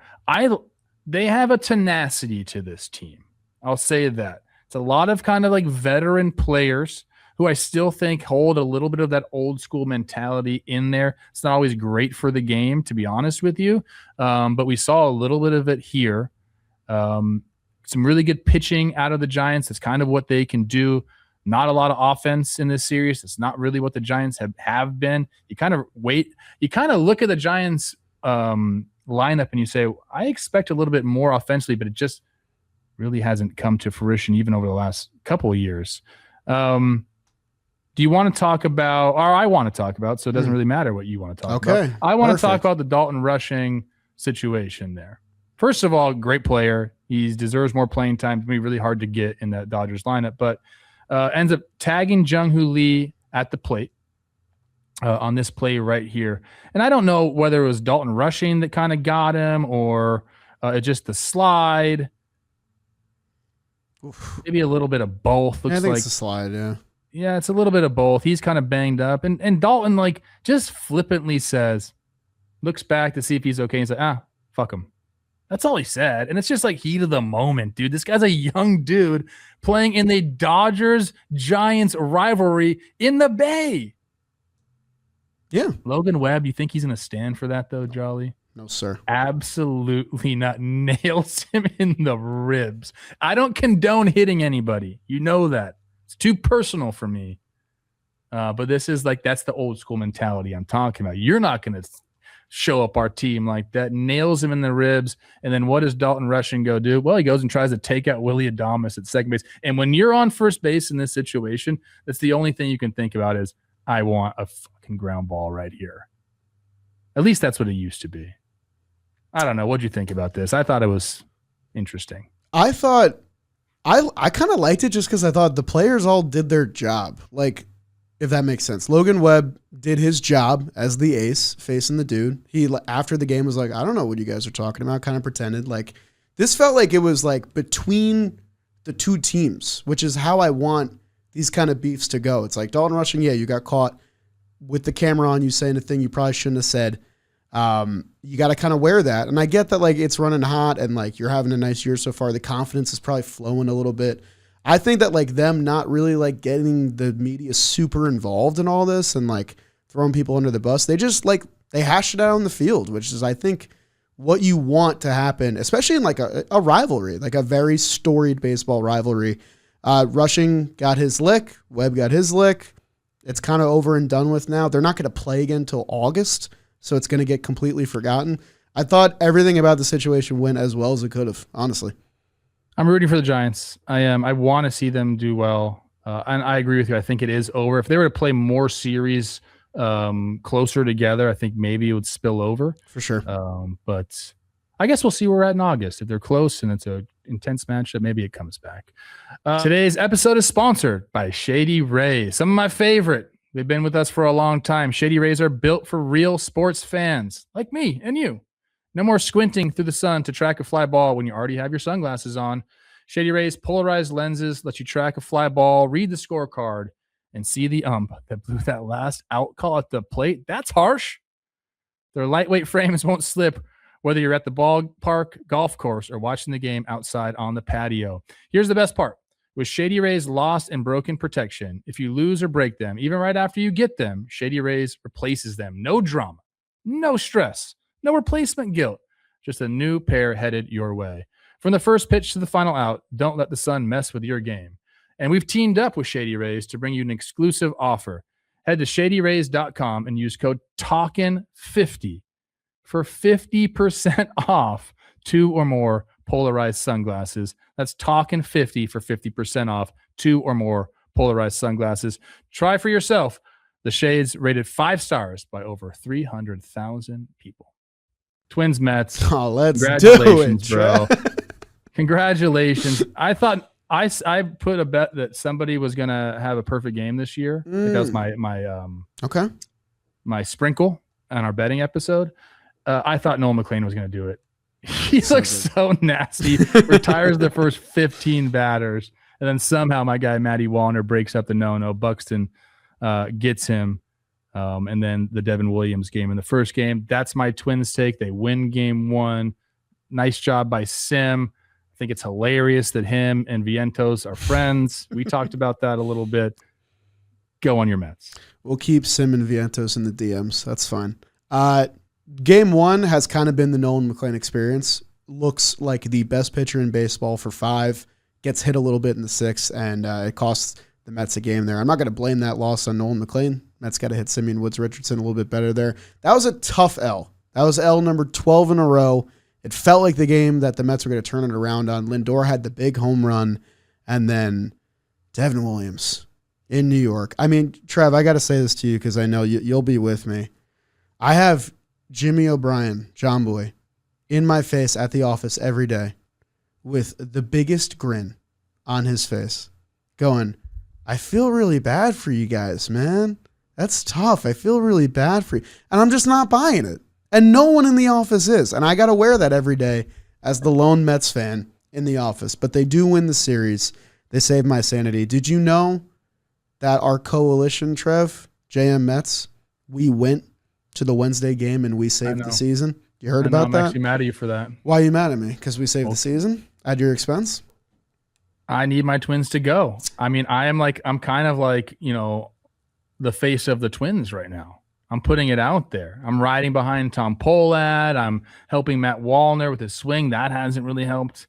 They have a tenacity to this team. I'll say that. It's a lot of kind of like veteran players who I still think hold a little bit of that old school mentality in there. It's not always great for the game, to be honest with you, but we saw a little bit of it here. Some really good pitching out of the Giants. That's kind of what they can do. Not a lot of offense in this series. It's not really what the Giants have been. You kind of look at the Giants lineup and you say, I expect a little bit more offensively, but it just really hasn't come to fruition even over the last couple of years. Do you want to talk about, or I want to talk about, so it doesn't really matter what you want to talk about. I want to talk about the Dalton Rushing situation there. First of all, great player. He deserves more playing time. It's going to be really hard to get in that Dodgers lineup, but ends up tagging Jung-Hoo Lee at the plate on this play right here. And I don't know whether it was Dalton Rushing that kind of got him or just the slide. Oof. Maybe a little bit of both. Looks like it's a slide, yeah. Yeah, it's a little bit of both. He's kind of banged up. And Dalton, like, just flippantly says, looks back to see if he's okay and says, fuck him. That's all he said. And it's just like heat of the moment, dude. This guy's a young dude playing in the Dodgers-Giants rivalry in the Bay. Yeah. Logan Webb, you think he's going to stand for that, though, Jolly? No, sir. Absolutely not. Nails him in the ribs. I don't condone hitting anybody. You know that. It's too personal for me. But this is like, that's the old school mentality I'm talking about. You're not going to show up our team like that. Nails him in the ribs. And then what does Dalton Rushing go do? Well, he goes and tries to take out Willy Adames at second base. And when you're on first base in this situation, that's the only thing you can think about is, I want a fucking ground ball right here. At least that's what it used to be. I don't know. What'd you think about this? I thought it was interesting. I thought I kind of liked it just because I thought the players all did their job. Like, if that makes sense. Logan Webb did his job as the ace facing the dude. He, after the game, was like, I don't know what you guys are talking about, kind of pretended. Like, this felt like it was like between the two teams, which is how I want these kind of beefs to go. It's like Dalton Rushing, yeah, you got caught with the camera on you saying a thing you probably shouldn't have said. You got to kind of wear that. And I get that, like, it's running hot and, like, you're having a nice year so far. The confidence is probably flowing a little bit. I think that, like, them not really, like, getting the media super involved in all this and, like, throwing people under the bus, they just, like, they hashed it out on the field, which is, I think, what you want to happen, especially in, like, a rivalry, like a very storied baseball rivalry. Rushing got his lick. Webb got his lick. It's kind of over and done with now. They're not going to play again until August, so it's going to get completely forgotten. I thought everything about the situation went as well as it could have, honestly. I'm rooting for the Giants. I am. I want to see them do well. And I agree with you. I think it is over. If they were to play more series closer together, I think maybe it would spill over. For sure. But I guess we'll see where we're at in August. If they're close and it's an intense matchup, maybe it comes back. Today's episode is sponsored by Shady Rays. Some of my favorite. They've been with us for a long time. Shady Rays are built for real sports fans like me and you. No more squinting through the sun to track a fly ball when you already have your sunglasses on. Shady Rays polarized lenses let you track a fly ball, read the scorecard, and see the ump that blew that last out call at the plate. That's harsh. Their lightweight frames won't slip whether you're at the ballpark, golf course, or watching the game outside on the patio. Here's the best part. With Shady Rays lost and broken protection, if you lose or break them, even right after you get them, Shady Rays replaces them. No drama, no stress, no replacement guilt, just a new pair headed your way. From the first pitch to the final out, don't let the sun mess with your game. And we've teamed up with Shady Rays to bring you an exclusive offer. Head to shadyrays.com and use code TALKIN50 for 50% off 2 or more polarized sunglasses. That's TALKIN50 for 50% off 2 or more polarized sunglasses. Try for yourself the shades rated 5 stars by over 300,000 people. Twins Mets. Oh, let's Congratulations, do it, bro. Congratulations. I thought I put a bet that somebody was gonna have a perfect game this year. Like that was my sprinkle on our betting episode. I thought Noel McLean was gonna do it. He looks so nasty. Retires the first 15 batters, and then somehow my guy Matty Wallner breaks up the no-no. Buxton gets him, and then the Devin Williams game in the first game. That's my Twins take. They win game 1. Nice job by Sim. I think it's hilarious that him and Vientos are friends. We talked about that a little bit. Go on your Mets. We'll keep Sim and Vientos in the DMs. That's fine. Game 1 has kind of been the Nolan McLean experience. Looks like the best pitcher in baseball for 5. Gets hit a little bit in the 6th, and it costs the Mets a game there. I'm not going to blame that loss on Nolan McLean. Mets got to hit Simeon Woods Richardson a little bit better there. That was a tough L. That was L number 12 in a row. It felt like the game that the Mets were going to turn it around on. Lindor had the big home run, and then Devin Williams in New York. I mean, Trev, I got to say this to you because I know you'll be with me. I have Jimmy O'Brien, Jomboy, in my face at the office every day with the biggest grin on his face going, I feel really bad for you guys, man. That's tough. I feel really bad for you. And I'm just not buying it. And no one in the office is. And I got to wear that every day as the lone Mets fan in the office. But they do win the series. They saved my sanity. Did you know that our coalition, Trev, JM Mets, we went to the Wednesday game and we saved the season? You heard about that? I'm actually mad at you for that. Why are you mad at me? Because we saved the season at your expense? I need my Twins to go. I mean, I'm kind of like, the face of the Twins right now. I'm putting it out there. I'm riding behind Tom Pohlad. I'm helping Matt Wallner with his swing. That hasn't really helped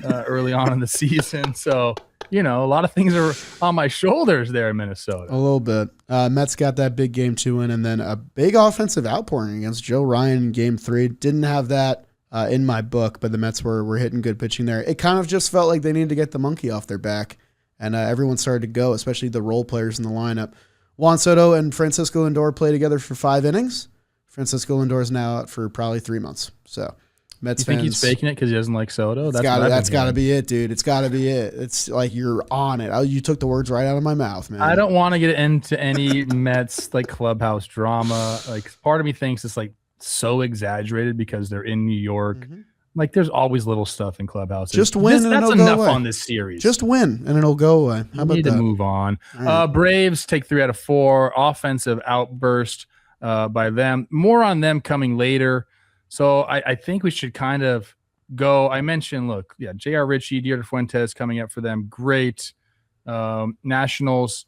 early on in the season. So, a lot of things are on my shoulders there in Minnesota. A little bit. Mets got that big Game 2 win, and then a big offensive outpouring against Joe Ryan in Game 3. Didn't have that in my book, but the Mets were hitting good pitching there. It kind of just felt like they needed to get the monkey off their back, and everyone started to go, especially the role players in the lineup. Juan Soto and Francisco Lindor play together for 5 innings. Francisco Lindor is now out for probably 3 months. So, Mets fans. You think he's faking it because he doesn't like Soto? That's got to be it, dude. It's got to be it. It's like you're on it. You took the words right out of my mouth, man. I don't want to get into any Mets clubhouse drama. Part of me thinks it's so exaggerated because they're in New York. Mm-hmm. There's always little stuff in clubhouses. Just win and it'll go away. That's enough on this series. Just win and it'll go away. How about that? Need to move on. Right. Braves take 3 out of 4. Offensive outburst by them. More on them coming later. So I think we should kind of go. I mentioned, J.R. Ritchie, Dieter Fuentes coming up for them. Great. Nationals,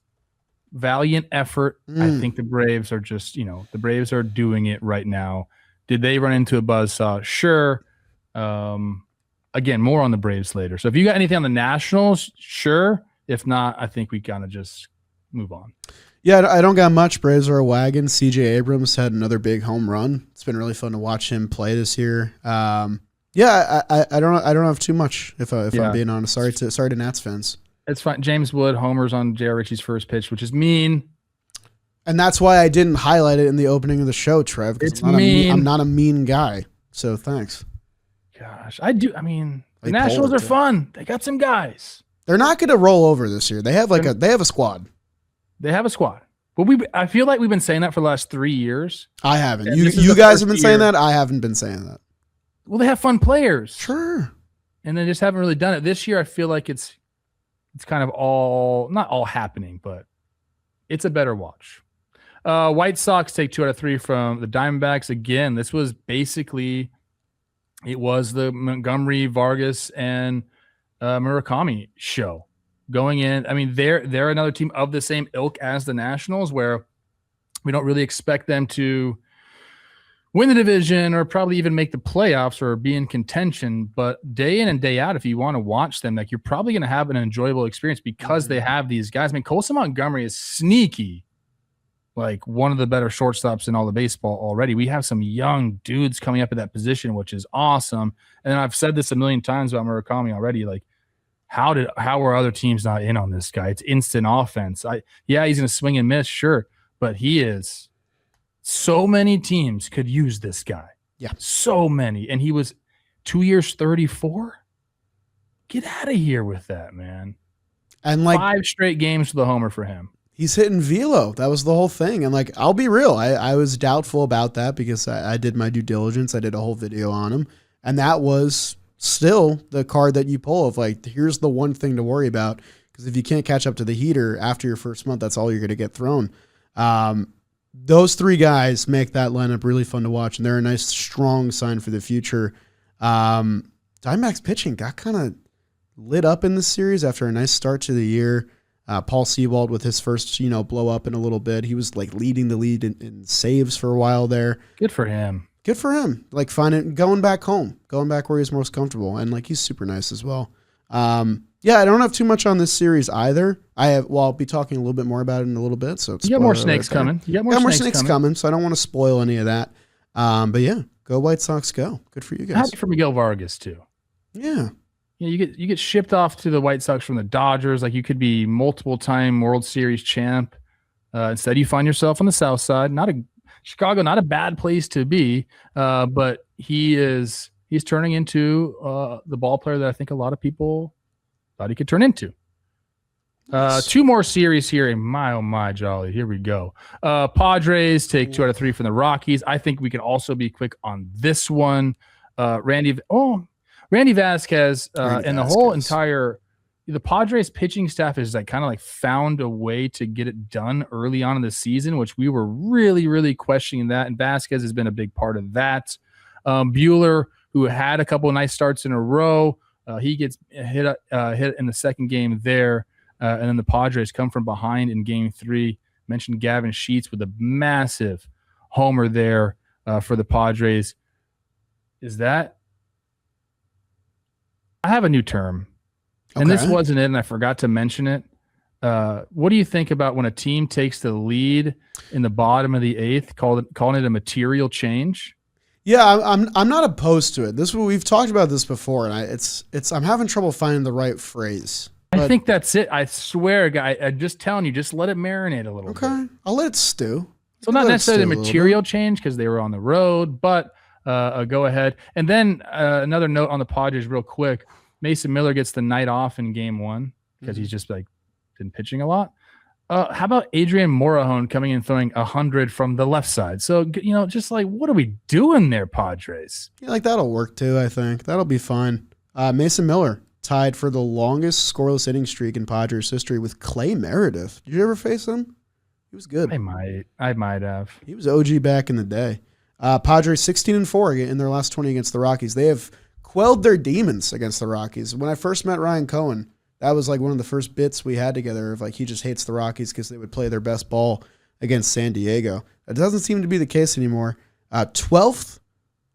valiant effort. I think the Braves are just, the Braves are doing it right now. Did they run into a buzzsaw? Sure. Again, more on the Braves later. So if you got anything on the Nationals, sure. If not, I think we kind of just move on. Yeah, I don't got much. Braves are a wagon. C.J. Abrams had another big home run. It's been really fun to watch him play this year. I don't have too much. If I'm being honest, sorry to Nats fans. It's fine. James Wood homers on J.R. Ritchie's first pitch, which is mean. And that's why I didn't highlight it in the opening of the show, Trev. It's mean. I'm not a mean guy. So thanks. Gosh, I do. I mean, the Nationals are fun. They got some guys. They're not going to roll over this year. They have they have a squad. They have a squad. But I feel like we've been saying that for the last 3 years. I haven't. You guys have been saying that. I haven't been saying that. Well, they have fun players. Sure. And they just haven't really done it. This year, I feel like it's kind of not all happening, but it's a better watch. White Sox take 2 out of 3 from the Diamondbacks. Again, this was basically... It was the Montgomery, Vargas, and Murakami show going in. I mean, they're another team of the same ilk as the Nationals, where we don't really expect them to win the division or probably even make the playoffs or be in contention. But day in and day out, if you want to watch them, you're probably going to have an enjoyable experience because they have these guys. I mean, Colson Montgomery is sneaky. One of the better shortstops in all of baseball already. We have some young dudes coming up at that position, which is awesome. And I've said this a million times about Murakami already. How were other teams not in on this guy? It's instant offense. He's going to swing and miss, sure, but he is. So many teams could use this guy. Yeah, so many. And he was 2 years, 34. Get out of here with that, man. And 5 straight games to the homer for him. He's hitting velo. That was the whole thing. And I'll be real. I was doubtful about that because I did my due diligence. I did a whole video on him. And that was still the card that you pull of here's the one thing to worry about. Because if you can't catch up to the heater after your first month, that's all you're going to get thrown. Those 3 guys make that lineup really fun to watch. And they're a nice, strong sign for the future. Diamondbacks pitching got kind of lit up in this series after a nice start to the year. Paul Sewald with his first, blow up in a little bit. He was like leading the lead in saves for a while there. Good for him. Good for him. Like going back home, going back where he's most comfortable. And like, he's super nice as well. Yeah, I don't have too much on this series either. I'll be talking a little bit more about it in a little bit. So you got more snakes coming. You got more snakes coming. So I don't want to spoil any of that. But yeah, go White Sox, go. Good for you guys. Happy for Miguel Vargas too. Yeah. Yeah, you get shipped off to the White Sox from the Dodgers. Like, you could be multiple-time World Series champ. Instead, you find yourself on the South Side. Chicago, not a bad place to be. But he's turning into the ball player that I think a lot of people thought he could turn into. Nice. 2 more series here, and my Jolly. Here we go. Padres take 2 out of 3 from the Rockies. I think we can also be quick on this one. Randy Vasquez and the whole the Padres pitching staff is like kind of like found a way to get it done early on in the season, which we were really, really questioning that. And Vasquez has been a big part of that. Buehler, who had a couple of nice starts in a row, he gets hit in the second game there. And then the Padres come from behind in game 3. Mentioned Gavin Sheets with a massive homer there for the Padres. I have a new term, and this wasn't it, and I forgot to mention it. What do you think about when a team takes the lead in the bottom of the 8th, calling it a material change? Yeah, I'm not opposed to it. We've talked about this before, and I'm having trouble finding the right phrase. I think that's it. I swear, guy. I'm just telling you, just let it marinate a little bit. Okay, I'll let it stew. So not necessarily a material change because they were on the road, but go ahead. And then another note on the Padres real quick. Mason Miller gets the night off in game 1 because he's just like been pitching a lot. How about Adrian Morejon coming in throwing 100 from the left side? So, just like, what are we doing there, Padres? Yeah, like that'll work too, I think. That'll be fine. Mason Miller tied for the longest scoreless inning streak in Padres history with Clay Meredith. Did you ever face him? He was good. I might have. He was OG back in the day. Padres 16-4 in their last 20 against the Rockies. They have quelled their demons against the Rockies. When I first met Ryan Cohen, that was like one of the first bits we had together of like he just hates the Rockies because they would play their best ball against San Diego. That doesn't seem to be the case anymore. 12th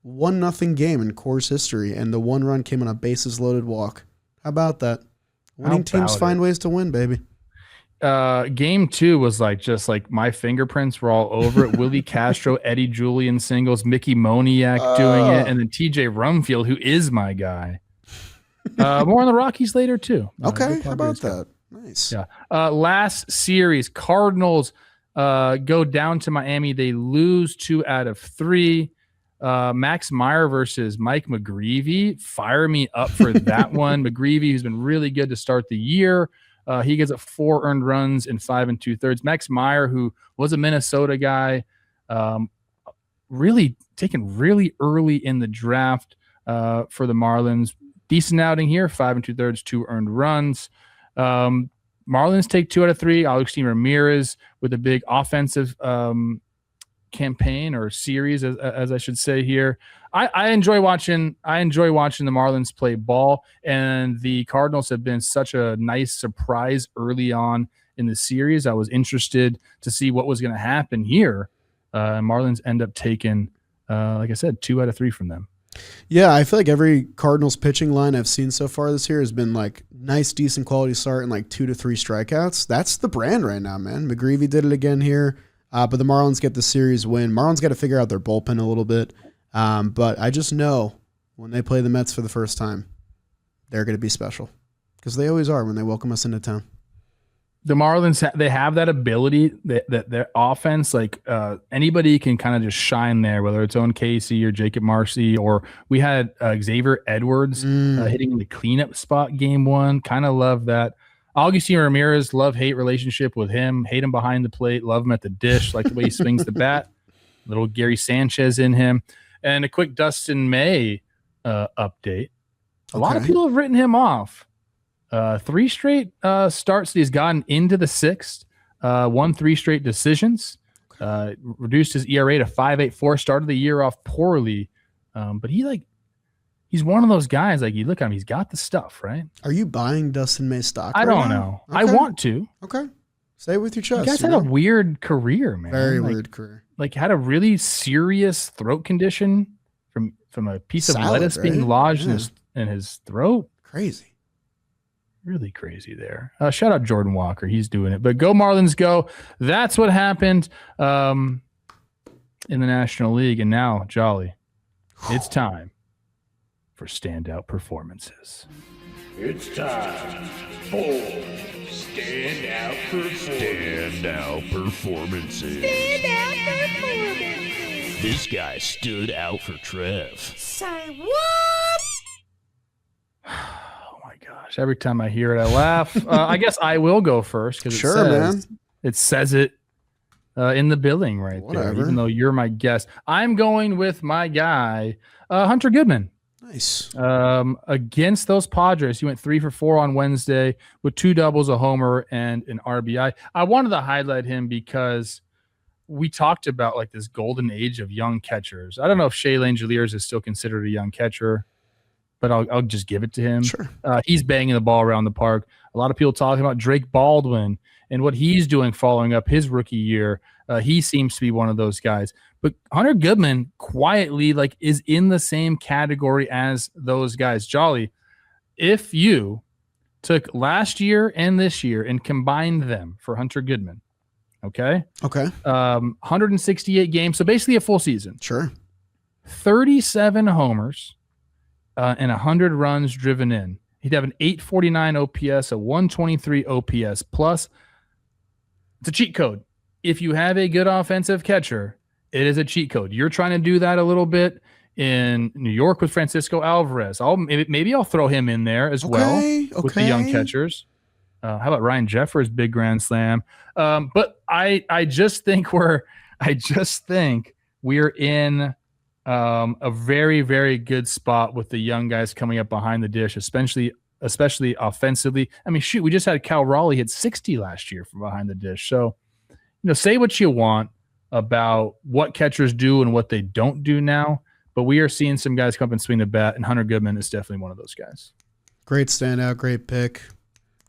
1-0 game in Coors history, and the 1 run came on a bases loaded walk. How about that? Winning teams find ways to win, baby. Game 2 was just like my fingerprints were all over it. Willie Castro, Eddie Julian singles, Mickey Moniak doing it, and then TJ Rumfield, who is my guy. More on the Rockies later too. Okay, how about that? Nice. Yeah. Last series, Cardinals go down to Miami. They lose 2 out of 3. Max Meyer versus Mike McGreevy. Fire me up for that one. McGreevy, who's been really good to start the year. He gets 4 earned runs in 5 2/3. Max Meyer, who was a Minnesota guy, really taken really early in the draft for the Marlins. Decent outing here, 5 2/3, 2 earned runs. Marlins take 2 out of 3. Agustin Ramirez with a big offensive campaign or series, as I should say here. I enjoy watching the Marlins play ball, and the Cardinals have been such a nice surprise early on in the series. I was interested to see what was going to happen here. Marlins end up taking, like I said, 2 out of 3 from them. Yeah, I feel like every Cardinals pitching line I've seen so far this year has been like nice, decent quality start and like 2 to 3 strikeouts. That's the brand right now, man. McGreevy did it again here, but the Marlins get the series win. Marlins got to figure out their bullpen a little bit, but I just know when they play the Mets for the first time, they're going to be special because they always are when they welcome us into town. The Marlins, they have that ability that their offense, like anybody can kind of just shine there, whether it's Owen Casey or Jacob Marcy, or we had Xavier Edwards hitting in the cleanup spot game 1. Kind of love that. Agustin Ramirez, love-hate relationship with him. Hate him behind the plate, love him at the dish, like the way he swings the bat. Little Gary Sanchez in him. And a quick Dustin May update. A lot of people have written him off. 3 straight starts that he's gotten into the 6th, won 3 straight decisions, reduced his ERA to 5.84, started the year off poorly, but he's he's one of those guys, like, you look at him, he's got the stuff, right? Are you buying Dustin May stock? I right don't now? know. Okay. I want to. Okay. Say it with your chest. You guys had a weird career, man. Very weird career. Like, had a really serious throat condition from a piece of lettuce being lodged in his throat. Crazy. Really crazy there. Shout out Jordan Walker. He's doing it. But go Marlins, go. That's what happened in the National League. And now, Jolly, it's time for standout performances. It's time for standout performances. This guy stood out for Trev. Say what? Oh my gosh! Every time I hear it, I laugh. I guess I will go first because it says it in the billing right there. Even though you're my guest, I'm going with my guy, Hunter Goodman. Nice. Against those Padres, he went 3 for 4 on Wednesday with 2 doubles, a homer, and an RBI. I wanted to highlight him because we talked about like this golden age of young catchers. I don't know if Shea Langeliers is still considered a young catcher, but I'll just give it to him. Sure. He's banging the ball around the park. A lot of people talking about Drake Baldwin and what he's doing following up his rookie year. He seems to be one of those guys. But Hunter Goodman quietly like is in the same category as those guys. Jolly, if you took last year and this year and combined them for Hunter Goodman, okay? 168 games, so basically a full season. Sure. 37 homers and 100 runs driven in. He'd have an 849 OPS, a 123 OPS plus. It's a cheat code. If you have a good offensive catcher, it is a cheat code. You're trying to do that a little bit in New York with Francisco Alvarez. Maybe I'll throw him in there as well with the young catchers. How about Ryan Jeffers' big grand slam? But I just think we're in a very, very good spot with the young guys coming up behind the dish, especially offensively. I mean, shoot, we just had Cal Raleigh hit 60 last year from behind the dish. So, say what you want about what catchers do and what they don't do now, but we are seeing some guys come up and swing the bat, and Hunter Goodman is definitely one of those guys. Great standout, great pick.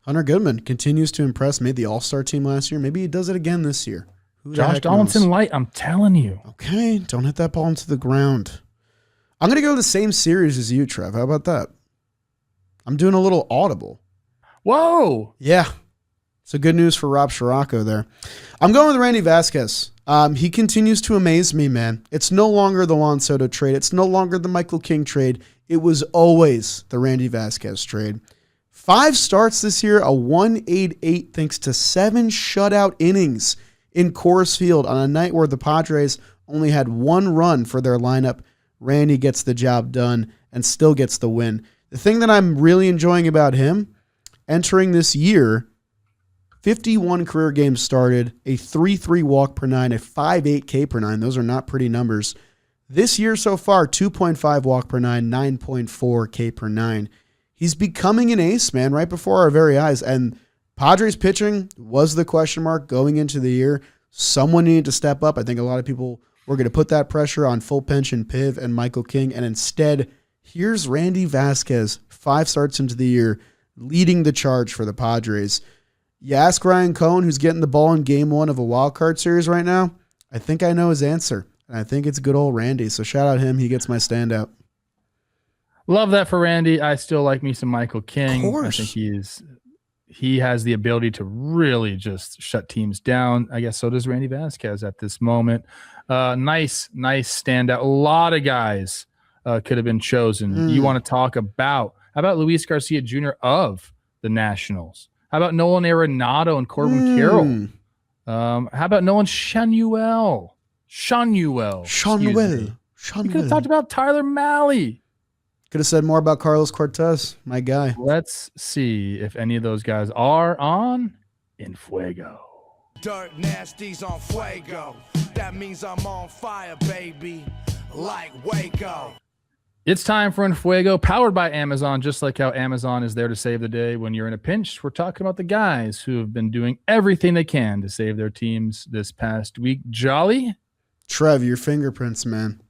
Hunter Goodman continues to impress. Made the All-Star team last year. Maybe he does it again this year. Josh Donaldson light, I'm telling you. Okay, don't hit that ball into the ground. I'm going to go the same series as you, Trev. How about that? I'm doing a little audible. Whoa. Yeah. So good news for Rob Scirocco there. I'm going with Randy Vasquez. He continues to amaze me, man. It's no longer the Juan Soto trade. It's no longer the Michael King trade. It was always the Randy Vasquez trade. 5 starts this year, a 1.88 thanks to 7 shutout innings in Coors Field on a night where the Padres only had 1 run for their lineup. Randy gets the job done and still gets the win. The thing that I'm really enjoying about him, entering this year, 51 career games started, a 3.3 walk per 9, a 5.8 K per 9. Those are not pretty numbers. This year so far, 2.5 walk per 9, 9.4 K per 9. He's becoming an ace, man, right before our very eyes. And Padres pitching was the question mark going into the year. Someone needed to step up. I think a lot of people were going to put that pressure on full pension Piv and Michael King. And instead, here's Randy Vasquez, 5 starts into the year, leading the charge for the Padres. You ask Ryan Cohn, who's getting the ball in game 1 of a wild card series right now, I think I know his answer. And I think it's good old Randy. So shout out him. He gets my standout. Love that for Randy. I still like me some Michael King. Of course. I think he has the ability to really just shut teams down. I guess so does Randy Vasquez at this moment. Nice standout. A lot of guys could have been chosen. You want to talk about, how about Luis Garcia Jr. of the Nationals? How about Nolan Arenado and Corbin Carroll? How about Nolan Schanuel? Schanuel. You could have talked about Tyler Mahle. Could have said more about Carlos Cortez, my guy. Let's see if any of those guys are on in Fuego. Dirt nasties on Fuego. That means I'm on fire, baby. Like Waco. It's time for In Fuego, powered by Amazon. Just like how Amazon is there to save the day when you're in a pinch, we're talking about the guys who have been doing everything they can to save their teams this past week. Jolly? Trev, your fingerprints, man.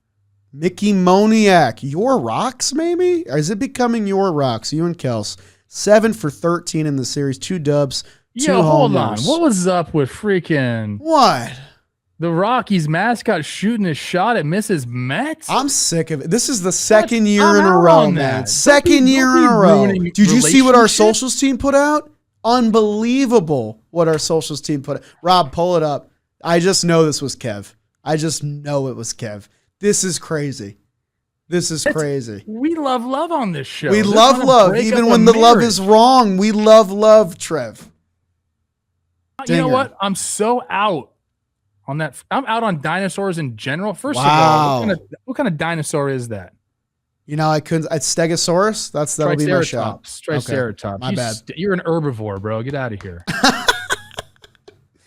Mickey Moniak, your rocks, maybe? Or is it becoming your rocks? You and Kels. 7 for 13 in the series, 2 dubs, 2 Yo, hold on. homers. What was up with freaking What? the Rockies mascot shooting a shot at Mrs. Mets? I'm sick of it. This is the second year I'm in a out row, on man. that. Second Don't year be in a row. ruining Did you see what our relationships? socials team put out? Unbelievable what our socials team put out. Rob, pull it up. I just know this was Kev. I just know it was Kev. This is crazy. This is crazy. We love on this show. We They're love trying to love, break even up when a the love marriage. is wrong. We love, Trev. You know Dinger. what? I'm so out on that. I'm out on dinosaurs in general. First Wow. of all, what kind of dinosaur is that? You know, I couldn't. It's Stegosaurus. That'll be my shot. Triceratops. My bad. You're an herbivore, bro. Get out of here.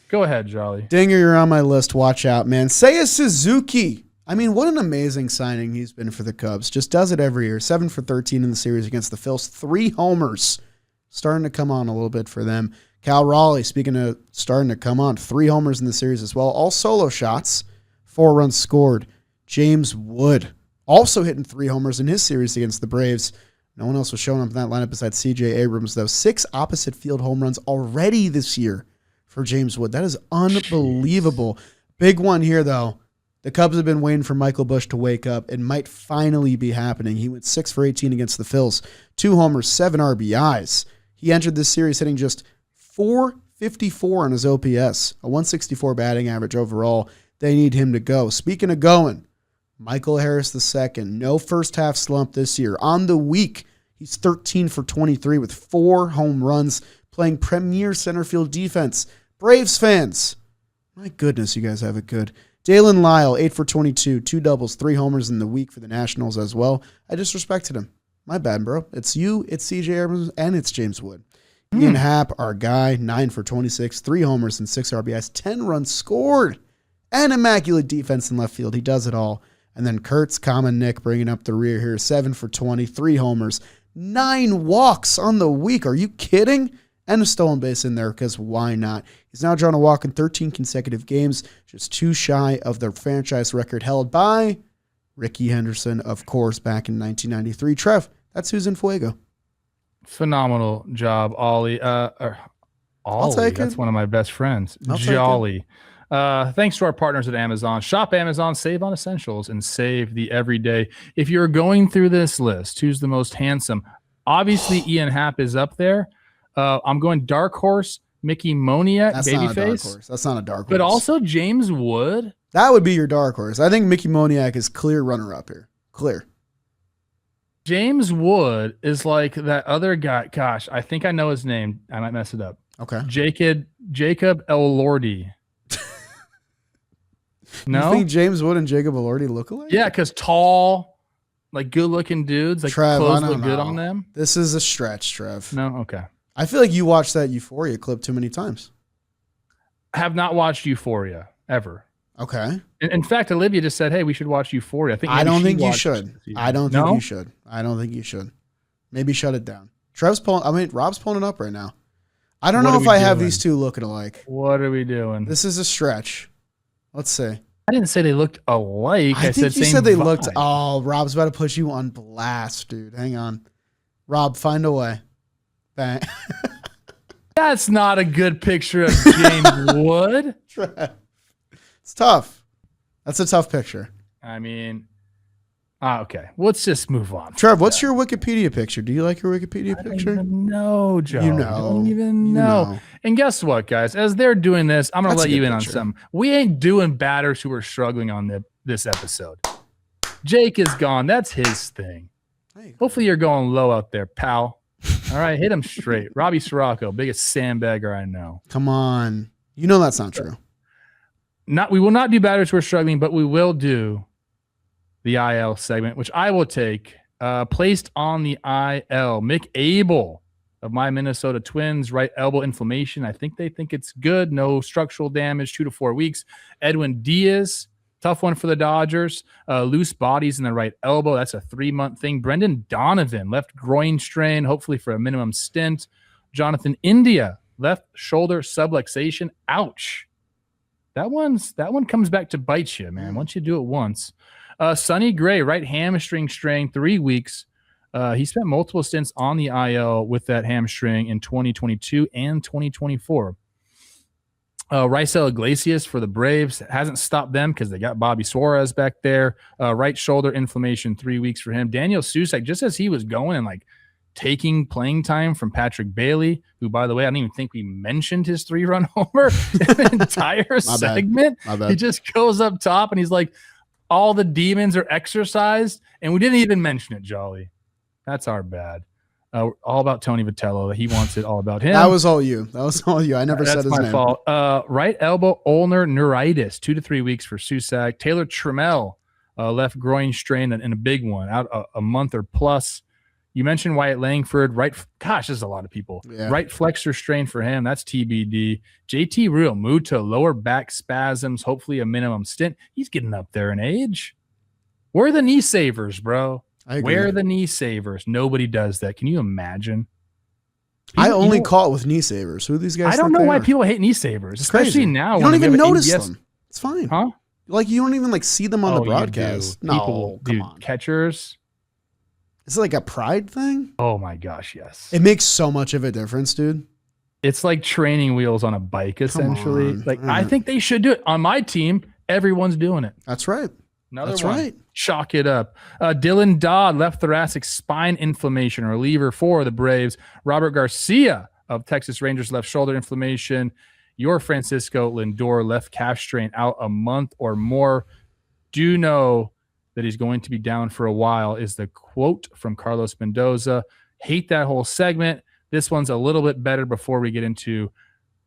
Go ahead, Jolly. Dinger, you're on my list. Watch out, man. Seiya Suzuki. I mean, what an amazing signing he's been for the Cubs. Just does it every year. 7 for 13 in the series against the Phillies. 3 homers. Starting to come on a little bit for them. Cal Raleigh, speaking of starting to come on, 3 homers in the series as well. All solo shots. 4 runs scored. James Wood also hitting 3 homers in his series against the Braves. No one else was showing up in that lineup besides C.J. Abrams, though. 6 opposite field home runs already this year for James Wood. That is unbelievable. Big one here, though. The Cubs have been waiting for Michael Busch to wake up. It might finally be happening. He went 6 for 18 against the Phils. 2 homers, 7 RBIs. He entered this series hitting just .454 on his OPS, a 164 batting average overall. They need him to go. Speaking of going, Michael Harris II, no first half slump this year. On the week, he's 13 for 23 with 4 home runs, playing premier center field defense. Braves fans, my goodness, you guys have it good. Dalen Lyle, 8 for 22, 2 doubles, 3 homers in the week for the Nationals as well. I disrespected him. My bad, bro. It's you, it's CJ Abrams, and it's James Wood. Ian Happ, our guy, 9 for 26, 3 homers and 6 RBIs, 10 runs scored, and immaculate defense in left field. He does it all. And then Kurtz, Common Nick bringing up the rear here, 7 for 20, 3 homers, 9 walks on the week. Are you kidding? And a stolen base in there because why not? He's now drawn a walk in 13 consecutive games, just 2 shy of the franchise record held by Ricky Henderson, of course, back in 1993. Trev, that's who's in Fuego. Phenomenal job, Ollie. Ollie, take that's it. one of my best friends. I'll take Jolly. Thanks to our partners at Amazon. Shop Amazon, save on essentials, and save the everyday. If you're going through this list, who's the most handsome? Obviously, Ian Happ is up there. I'm going dark horse, Mickey Moniak, That's not a dark babyface. horse. That's not a dark horse. But also James Wood. that would be your dark horse. I think Mickey Moniak is clear runner-up here. Clear. James Wood is like that other guy. Gosh, I think I know his name. I might mess it up. Okay. Jacob Elordi. No? You think James Wood and Jacob Elordi look alike? Yeah, because tall, like good-looking dudes, like Trev, clothes I look don't good know. on them. This is a stretch, Trev. No, okay. I feel like you watched that Euphoria clip too many times. I have not watched Euphoria ever. Okay. In fact, Olivia just said, "Hey, we should watch Euphoria." I don't think you watched should. the season. I don't think No? you should. I don't think you should. Maybe shut it down. Rob's pulling it up right now. I don't What know are if we I have doing? these two looking alike. What are we doing? This is a stretch. Let's see. I didn't say they looked alike. I think said you same said they vibe. looked. Oh, Rob's about to put you on blast, dude. Hang on. Rob, find a way. Bang. That's not a good picture of James Wood. It's tough. That's a tough picture. I mean, okay. Let's just move on. Trev, what's your Wikipedia picture? Do you like your Wikipedia picture? No, Joe. You know. I don't even You know. know. And guess what, guys? As they're doing this, I'm going to That's a let you good in on picture. something. We ain't doing batters who are struggling on this episode. Jake is gone. That's his thing. Hey, Hopefully you're going low out there, pal. All right, hit him straight. Robbie Sirocco, biggest sandbagger I know. come on. You know that's not true. We will not do batters who are struggling, but we will do the IL segment, which I will take. Placed on the IL, Mick Abel of my Minnesota Twins, right elbow inflammation. I think they think it's good. No structural damage, 2 to 4 weeks. Edwin Diaz, tough one for the Dodgers. Loose bodies in the right elbow. That's a 3-month thing. Brendan Donovan, left groin strain, hopefully for a minimum stint. Jonathan India, left shoulder subluxation. Ouch. That one comes back to bite you, man. Once you do it once. Sonny Gray, right hamstring strain, 3 weeks. He spent multiple stints on the IL with that hamstring in 2022 and 2024. Raisel Iglesias for the Braves hasn't stopped them because they got Bobby Suarez back there. Right shoulder inflammation, 3 weeks for him. Daniel Susak, just as he was going and like taking playing time from Patrick Bailey, who, by the way, I don't even think we mentioned his 3-run homer in the entire segment. He just goes up top and he's like, all the demons are exorcised, and we didn't even mention it, Jolly. That's our bad. All about Tony Vitello. He wants it all about him. That was all you. I never said his name. That's my fault. Right elbow ulnar neuritis, 2 to 3 weeks for Susak. Taylor Trammell, left groin strain and a big one, out a month or plus. You mentioned Wyatt Langford. Gosh, there's a lot of people. Yeah. Right flexor strain for him. That's TBD. JT Real moved to lower back spasms, hopefully a minimum stint. He's getting up there in age. Where are the knee savers, bro? Where are the knee savers? Nobody does that. Can you imagine? I only call it with knee savers. Who are these guys? I don't know why people hate knee savers, especially crazy. now. You don't even notice them. It's fine. Huh? Like, you don't even like see them on the broadcast. No, come on. Catchers. Is it like a pride thing? Oh my gosh, yes. It makes so much of a difference, dude. It's like training wheels on a bike, essentially. Like, I think they should do it. On my team, everyone's doing it. That's right. That's right. Chalk it up. Dylan Dodd, left thoracic spine inflammation, reliever for the Braves. Robert Garcia of Texas Rangers, left shoulder inflammation. Your Francisco Lindor, left calf strain, out a month or more. Do know that he's going to be down for a while, is the quote from Carlos Mendoza. Hate that whole segment. This one's a little bit better before we get into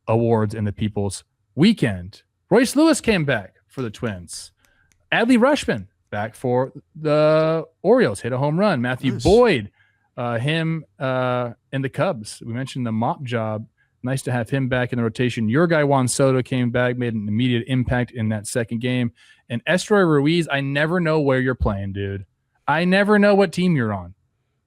awards and the People's Weekend. Royce Lewis came back for the Twins. Adley Rutschman back for the Orioles, hit a home run. Matthew Boyd, him and the Cubs. We mentioned the mop job. Nice to have him back in the rotation. Your guy Juan Soto came back, made an immediate impact in that second game. And Estroy Ruiz, I never know where you're playing, dude. I never know what team you're on.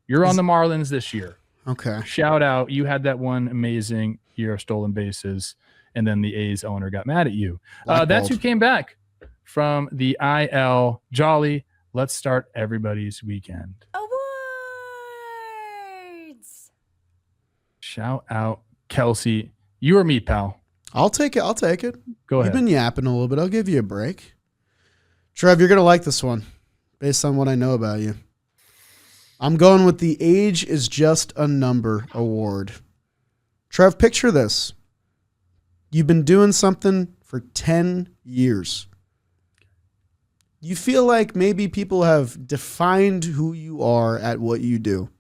You're on the Marlins this year. Okay. Shout out. You had that one amazing year of stolen bases, and then the A's owner got mad at you. That's who came back from the IL. Jolly, let's start everybody's weekend. Awards. Shout out Kelsey. You or me, pal? I'll take it. Go ahead. You've been yapping a little bit. I'll give you a break. Trev, you're going to like this one based on what I know about you. I'm going with the Age is Just a Number award. Trev, picture this. You've been doing something for 10 years. You feel like maybe people have defined who you are at what you do.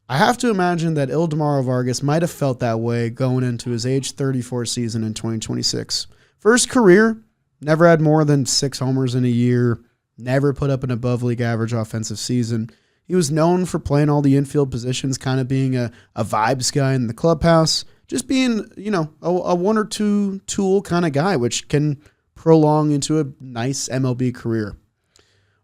I have to imagine that Ildemaro Vargas might have felt that way going into his age 34 season in 2026. First career, never had more than 6 homers in a year, never put up an above league average offensive season. He was known for playing all the infield positions, kind of being a vibes guy in the clubhouse, just being, a 1 or 2 tool kind of guy, which can prolong into a nice MLB career.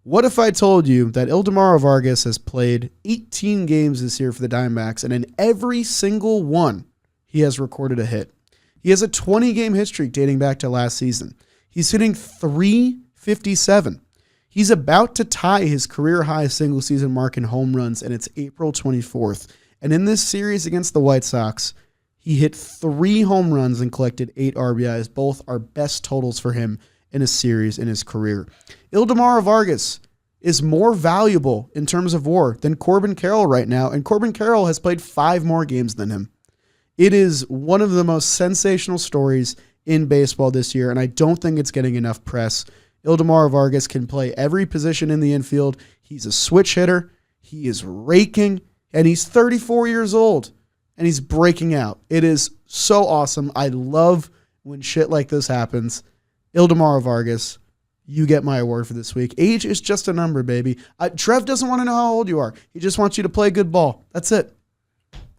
What if I told you that Ildemaro Vargas has played 18 games this year for the Diamondbacks, and in every single one, he has recorded a hit? He has a 20-game hit streak dating back to last season. He's hitting .357. He's about to tie his career-high single-season mark in home runs, and it's April 24th. And in this series against the White Sox, he hit 3 home runs and collected 8 RBIs. Both are best totals for him in a series in his career. Ildemaro Vargas is more valuable in terms of WAR than Corbin Carroll right now, and Corbin Carroll has played 5 more games than him. It is one of the most sensational stories in baseball this year, and I don't think it's getting enough press. Ildemaro Vargas can play every position in the infield. He's a switch hitter. He is raking, and he's 34 years old, and he's breaking out. It is so awesome. I love when shit like this happens. Ildemaro Vargas, you get my award for this week. Age is just a number, baby. Trev doesn't want to know how old you are. He just wants you to play good ball. That's it.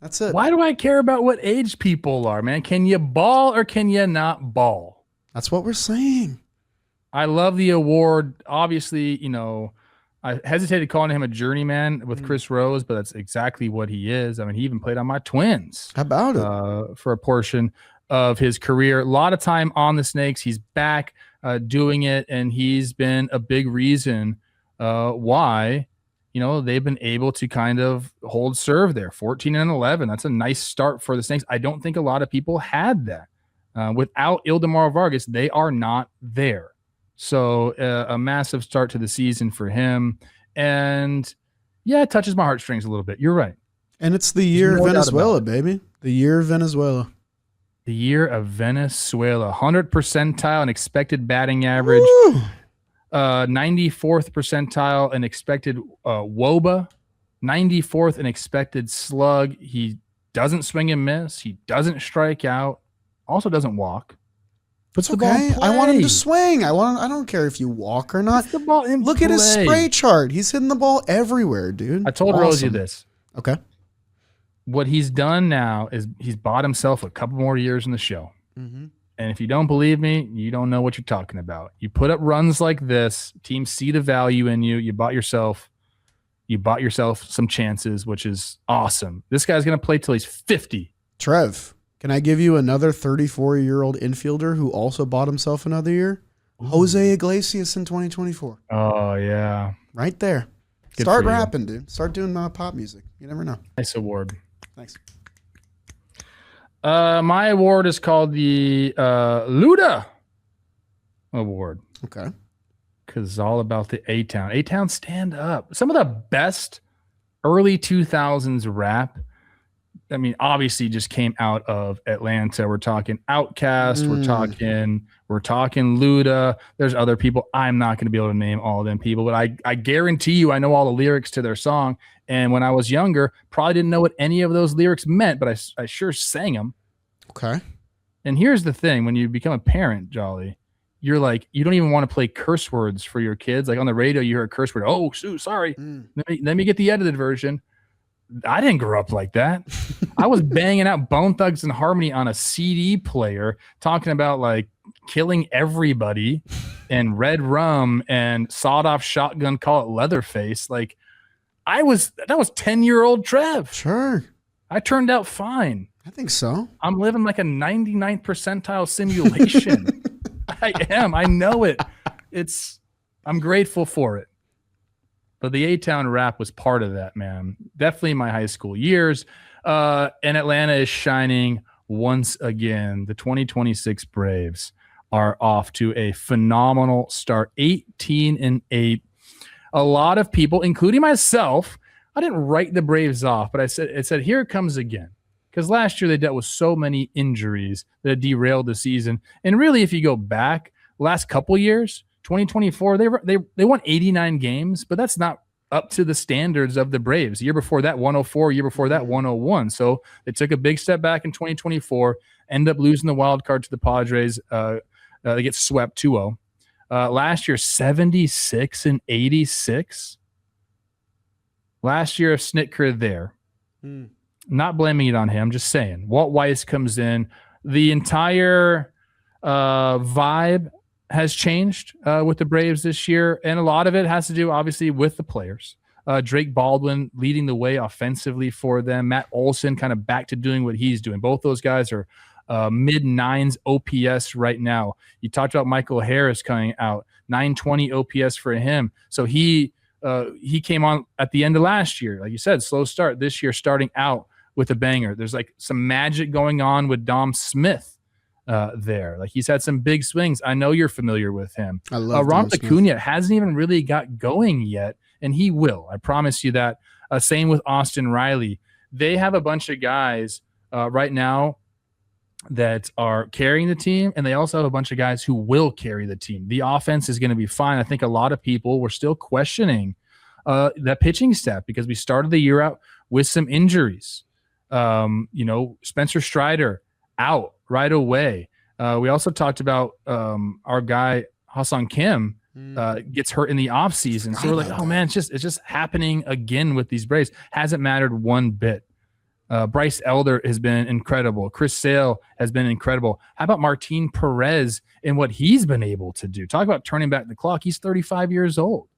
That's it. Why do I care about what age people are, man? Can you ball or can you not ball? That's what we're saying. I love the award. Obviously, I hesitated calling him a journeyman with Chris Rose, but that's exactly what he is. I mean, he even played on my Twins. How about it? For a portion. of his career. A lot of time on the Snakes. He's back doing it, and he's been a big reason why they've been able to kind of hold serve there. 14-11. That's a nice start for the Snakes. I don't think a lot of people had that. Without Ildemar Vargas, they are not there. So a massive start to the season for him. And yeah, it touches my heartstrings a little bit. You're right. And it's the year of Venezuela, baby. The year of Venezuela. The year of Venezuela. 100th percentile in expected batting average. 94th percentile in expected WOBA. 94th in expected slug. He doesn't swing and miss. He doesn't strike out. Also doesn't walk. It's okay. I want him to swing. I don't care if you walk or not. The ball in Look play. at his spray chart. He's hitting the ball everywhere, dude. I told Rosie this. Okay. What he's done now is he's bought himself a couple more years in the show. Mm-hmm. And if you don't believe me, you don't know what you're talking about. You put up runs like this, teams see the value in you. You bought yourself some chances, which is awesome. This guy's going to play till he's 50. Trev, can I give you another 34-year-old infielder who also bought himself another year? Ooh. Jose Iglesias in 2024. Oh, yeah. Right there. Good Start rapping, dude. Start doing pop music. You never know. Nice award. Thanks. My award is called the Luda Award. Okay. Because it's all about the A-Town. A-Town, stand up. Some of the best early 2000s rap, I mean, obviously just came out of Atlanta. We're talking Outkast. We're talking Luda. There's other people. I'm not going to be able to name all of them people, but I guarantee you I know all the lyrics to their song. And when I was younger, probably didn't know what any of those lyrics meant, but I sure sang them. Okay. And here's the thing. When you become a parent, Jolly, you're like, you don't even want to play curse words for your kids. Like on the radio, you hear a curse word. Oh, Sue, sorry. Let me get the edited version. I didn't grow up like that. I was banging out Bone Thugs and Harmony on a CD player, talking about like killing everybody and red rum and sawed off shotgun, call it Leatherface. Like that was 10-year-old Trev. Sure. I turned out fine. I think so. I'm living like a 99th percentile simulation. I am. I know it. I'm grateful for it. But the A-Town rap was part of that, man. Definitely my high school years. And Atlanta is shining once again. The 2026 Braves are off to a phenomenal start. 18-8. A lot of people, including myself, I didn't write the Braves off, but it said, here it comes again. Because last year they dealt with so many injuries that derailed the season. And really, if you go back, last couple years, 2024, they won 89 games, but that's not up to the standards of the Braves. The year before that, 104. Year before that, 101. So they took a big step back in 2024, end up losing the wild card to the Padres. They get swept 2-0. Last year, 76-86. Last year of Snitker there. Not blaming it on him, just saying. Walt Weiss comes in. The entire vibe has changed with the Braves this year, and a lot of it has to do, obviously, with the players. Drake Baldwin leading the way offensively for them. Matt Olson kind of back to doing what he's doing. Both those guys are mid-9s OPS right now. You talked about Michael Harris coming out, 920 OPS for him. So he came on at the end of last year. Like you said, slow start. This year starting out with a banger. There's like some magic going on with Dom Smith there. Like he's had some big swings. I know you're familiar with him. I love Ronald Acuna hasn't even really got going yet, and he will. I promise you that. Same with Austin Riley. They have a bunch of guys right now that are carrying the team, and they also have a bunch of guys who will carry the team. The offense is going to be fine. I think a lot of people were still questioning that pitching staff because we started the year out with some injuries. Spencer Strider out right away. We also talked about our guy Hassan Kim gets hurt in the offseason. So we're like, oh man, it's just happening again with these Braves. Hasn't mattered one bit. Bryce Elder has been incredible. Chris Sale has been incredible. How about Martin Perez and what he's been able to do? Talk about turning back the clock. He's 35 years old.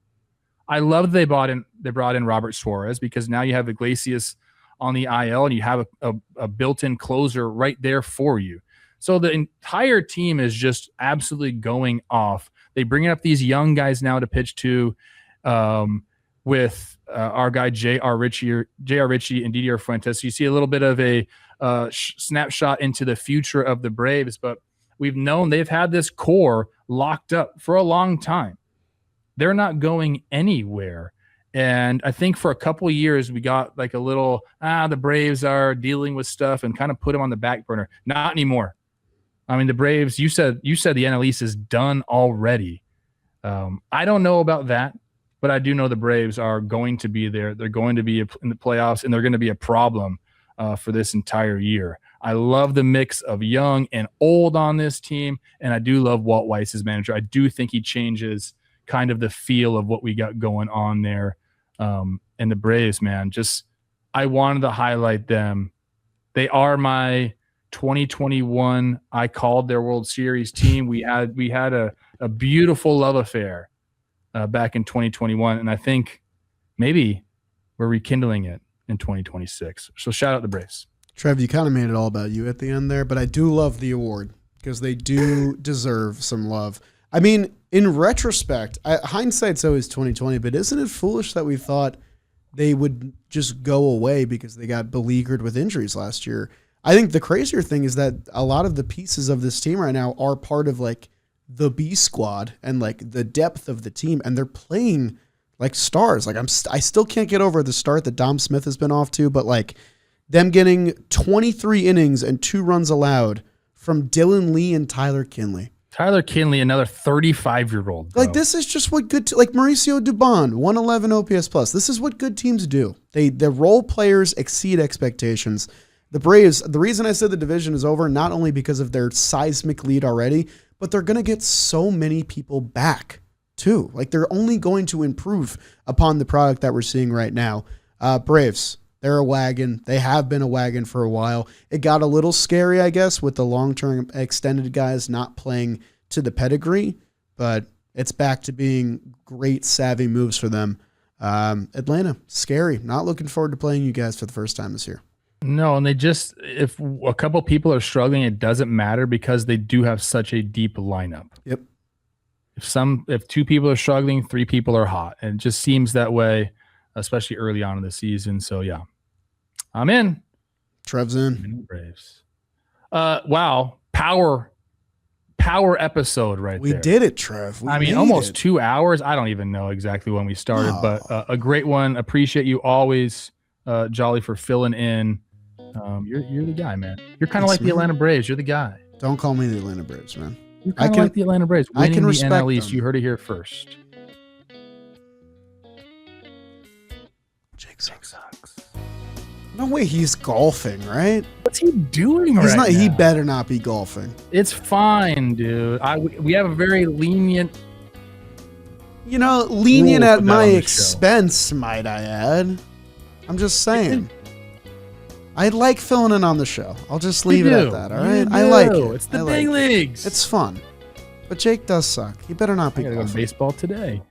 I love they brought in Robert Suarez because now you have Iglesias on the IL and you have a built-in closer right there for you. So the entire team is just absolutely going off. They bring up these young guys now to pitch to, with our guy J.R. Ritchie and Didier Fuentes. So you see a little bit of a snapshot into the future of the Braves, but we've known they've had this core locked up for a long time. They're not going anywhere. And I think for a couple of years, we got like a little, the Braves are dealing with stuff and kind of put them on the back burner. Not anymore. I mean, the Braves, you said the NL East is done already. I don't know about that, but I do know the Braves are going to be there. They're going to be in the playoffs, and they're going to be a problem for this entire year. I love the mix of young and old on this team, and I do love Walt Weiss as manager. I do think he changes kind of the feel of what we got going on there. And the Braves, man, just I wanted to highlight them. They are my 2021. I called their World Series team. We had a beautiful love affair back in 2021, and I think maybe we're rekindling it in 2026. So shout out the Braves. Trev, you kind of made it all about you at the end there, but I do love the award because they do deserve some love. I mean, in retrospect, hindsight's always 2020, but isn't it foolish that we thought they would just go away because they got beleaguered with injuries last year? I think the crazier thing is that a lot of the pieces of this team right now are part of like the B squad and like the depth of the team, and they're playing like stars. Like I still can't get over the start that Dom Smith has been off to, but like them getting 23 innings and 2 runs allowed from Dylan Lee and Tyler Kinley. Tyler Kinley, another 35-year-old. Like, this is just what good, like Mauricio Dubon, 111 OPS plus. This is what good teams do. The role players exceed expectations. The Braves, the reason I said the division is over, not only because of their seismic lead already, but they're going to get so many people back too. Like, they're only going to improve upon the product that we're seeing right now. Braves, they're a wagon. They have been a wagon for a while. It got a little scary, I guess, with the long-term extended guys not playing to the pedigree, but it's back to being great, savvy moves for them. Atlanta, scary. Not looking forward to playing you guys for the first time this year. No, and if a couple people are struggling, it doesn't matter because they do have such a deep lineup. Yep. If 2 people are struggling, 3 people are hot. And it just seems that way, especially early on in the season. So yeah, I'm in. Trev's in. Braves. Wow. Power episode right there. We did it, Trev. I mean, almost 2 hours. I don't even know exactly when we started, but a great one. Appreciate you always, Jolly, for filling in. You're the guy, man. You're kind of like the Atlanta Braves. You're the guy. Don't call me the Atlanta Braves, man. You're kind of like the Atlanta Braves. I can respect the NL East. them. You heard it here first. Jake sucks. No way he's golfing, right? What's he doing He's right not. now? He better not be golfing. It's fine, dude. We have a very lenient. Lenient Rule at for my that on the expense, might I add. I'm just saying. I like filling in on the show. I'll just leave it at that, all right? I like it. It's the big leagues. It's fun. But Jake does suck. He better not be I gotta go to golfing. baseball today.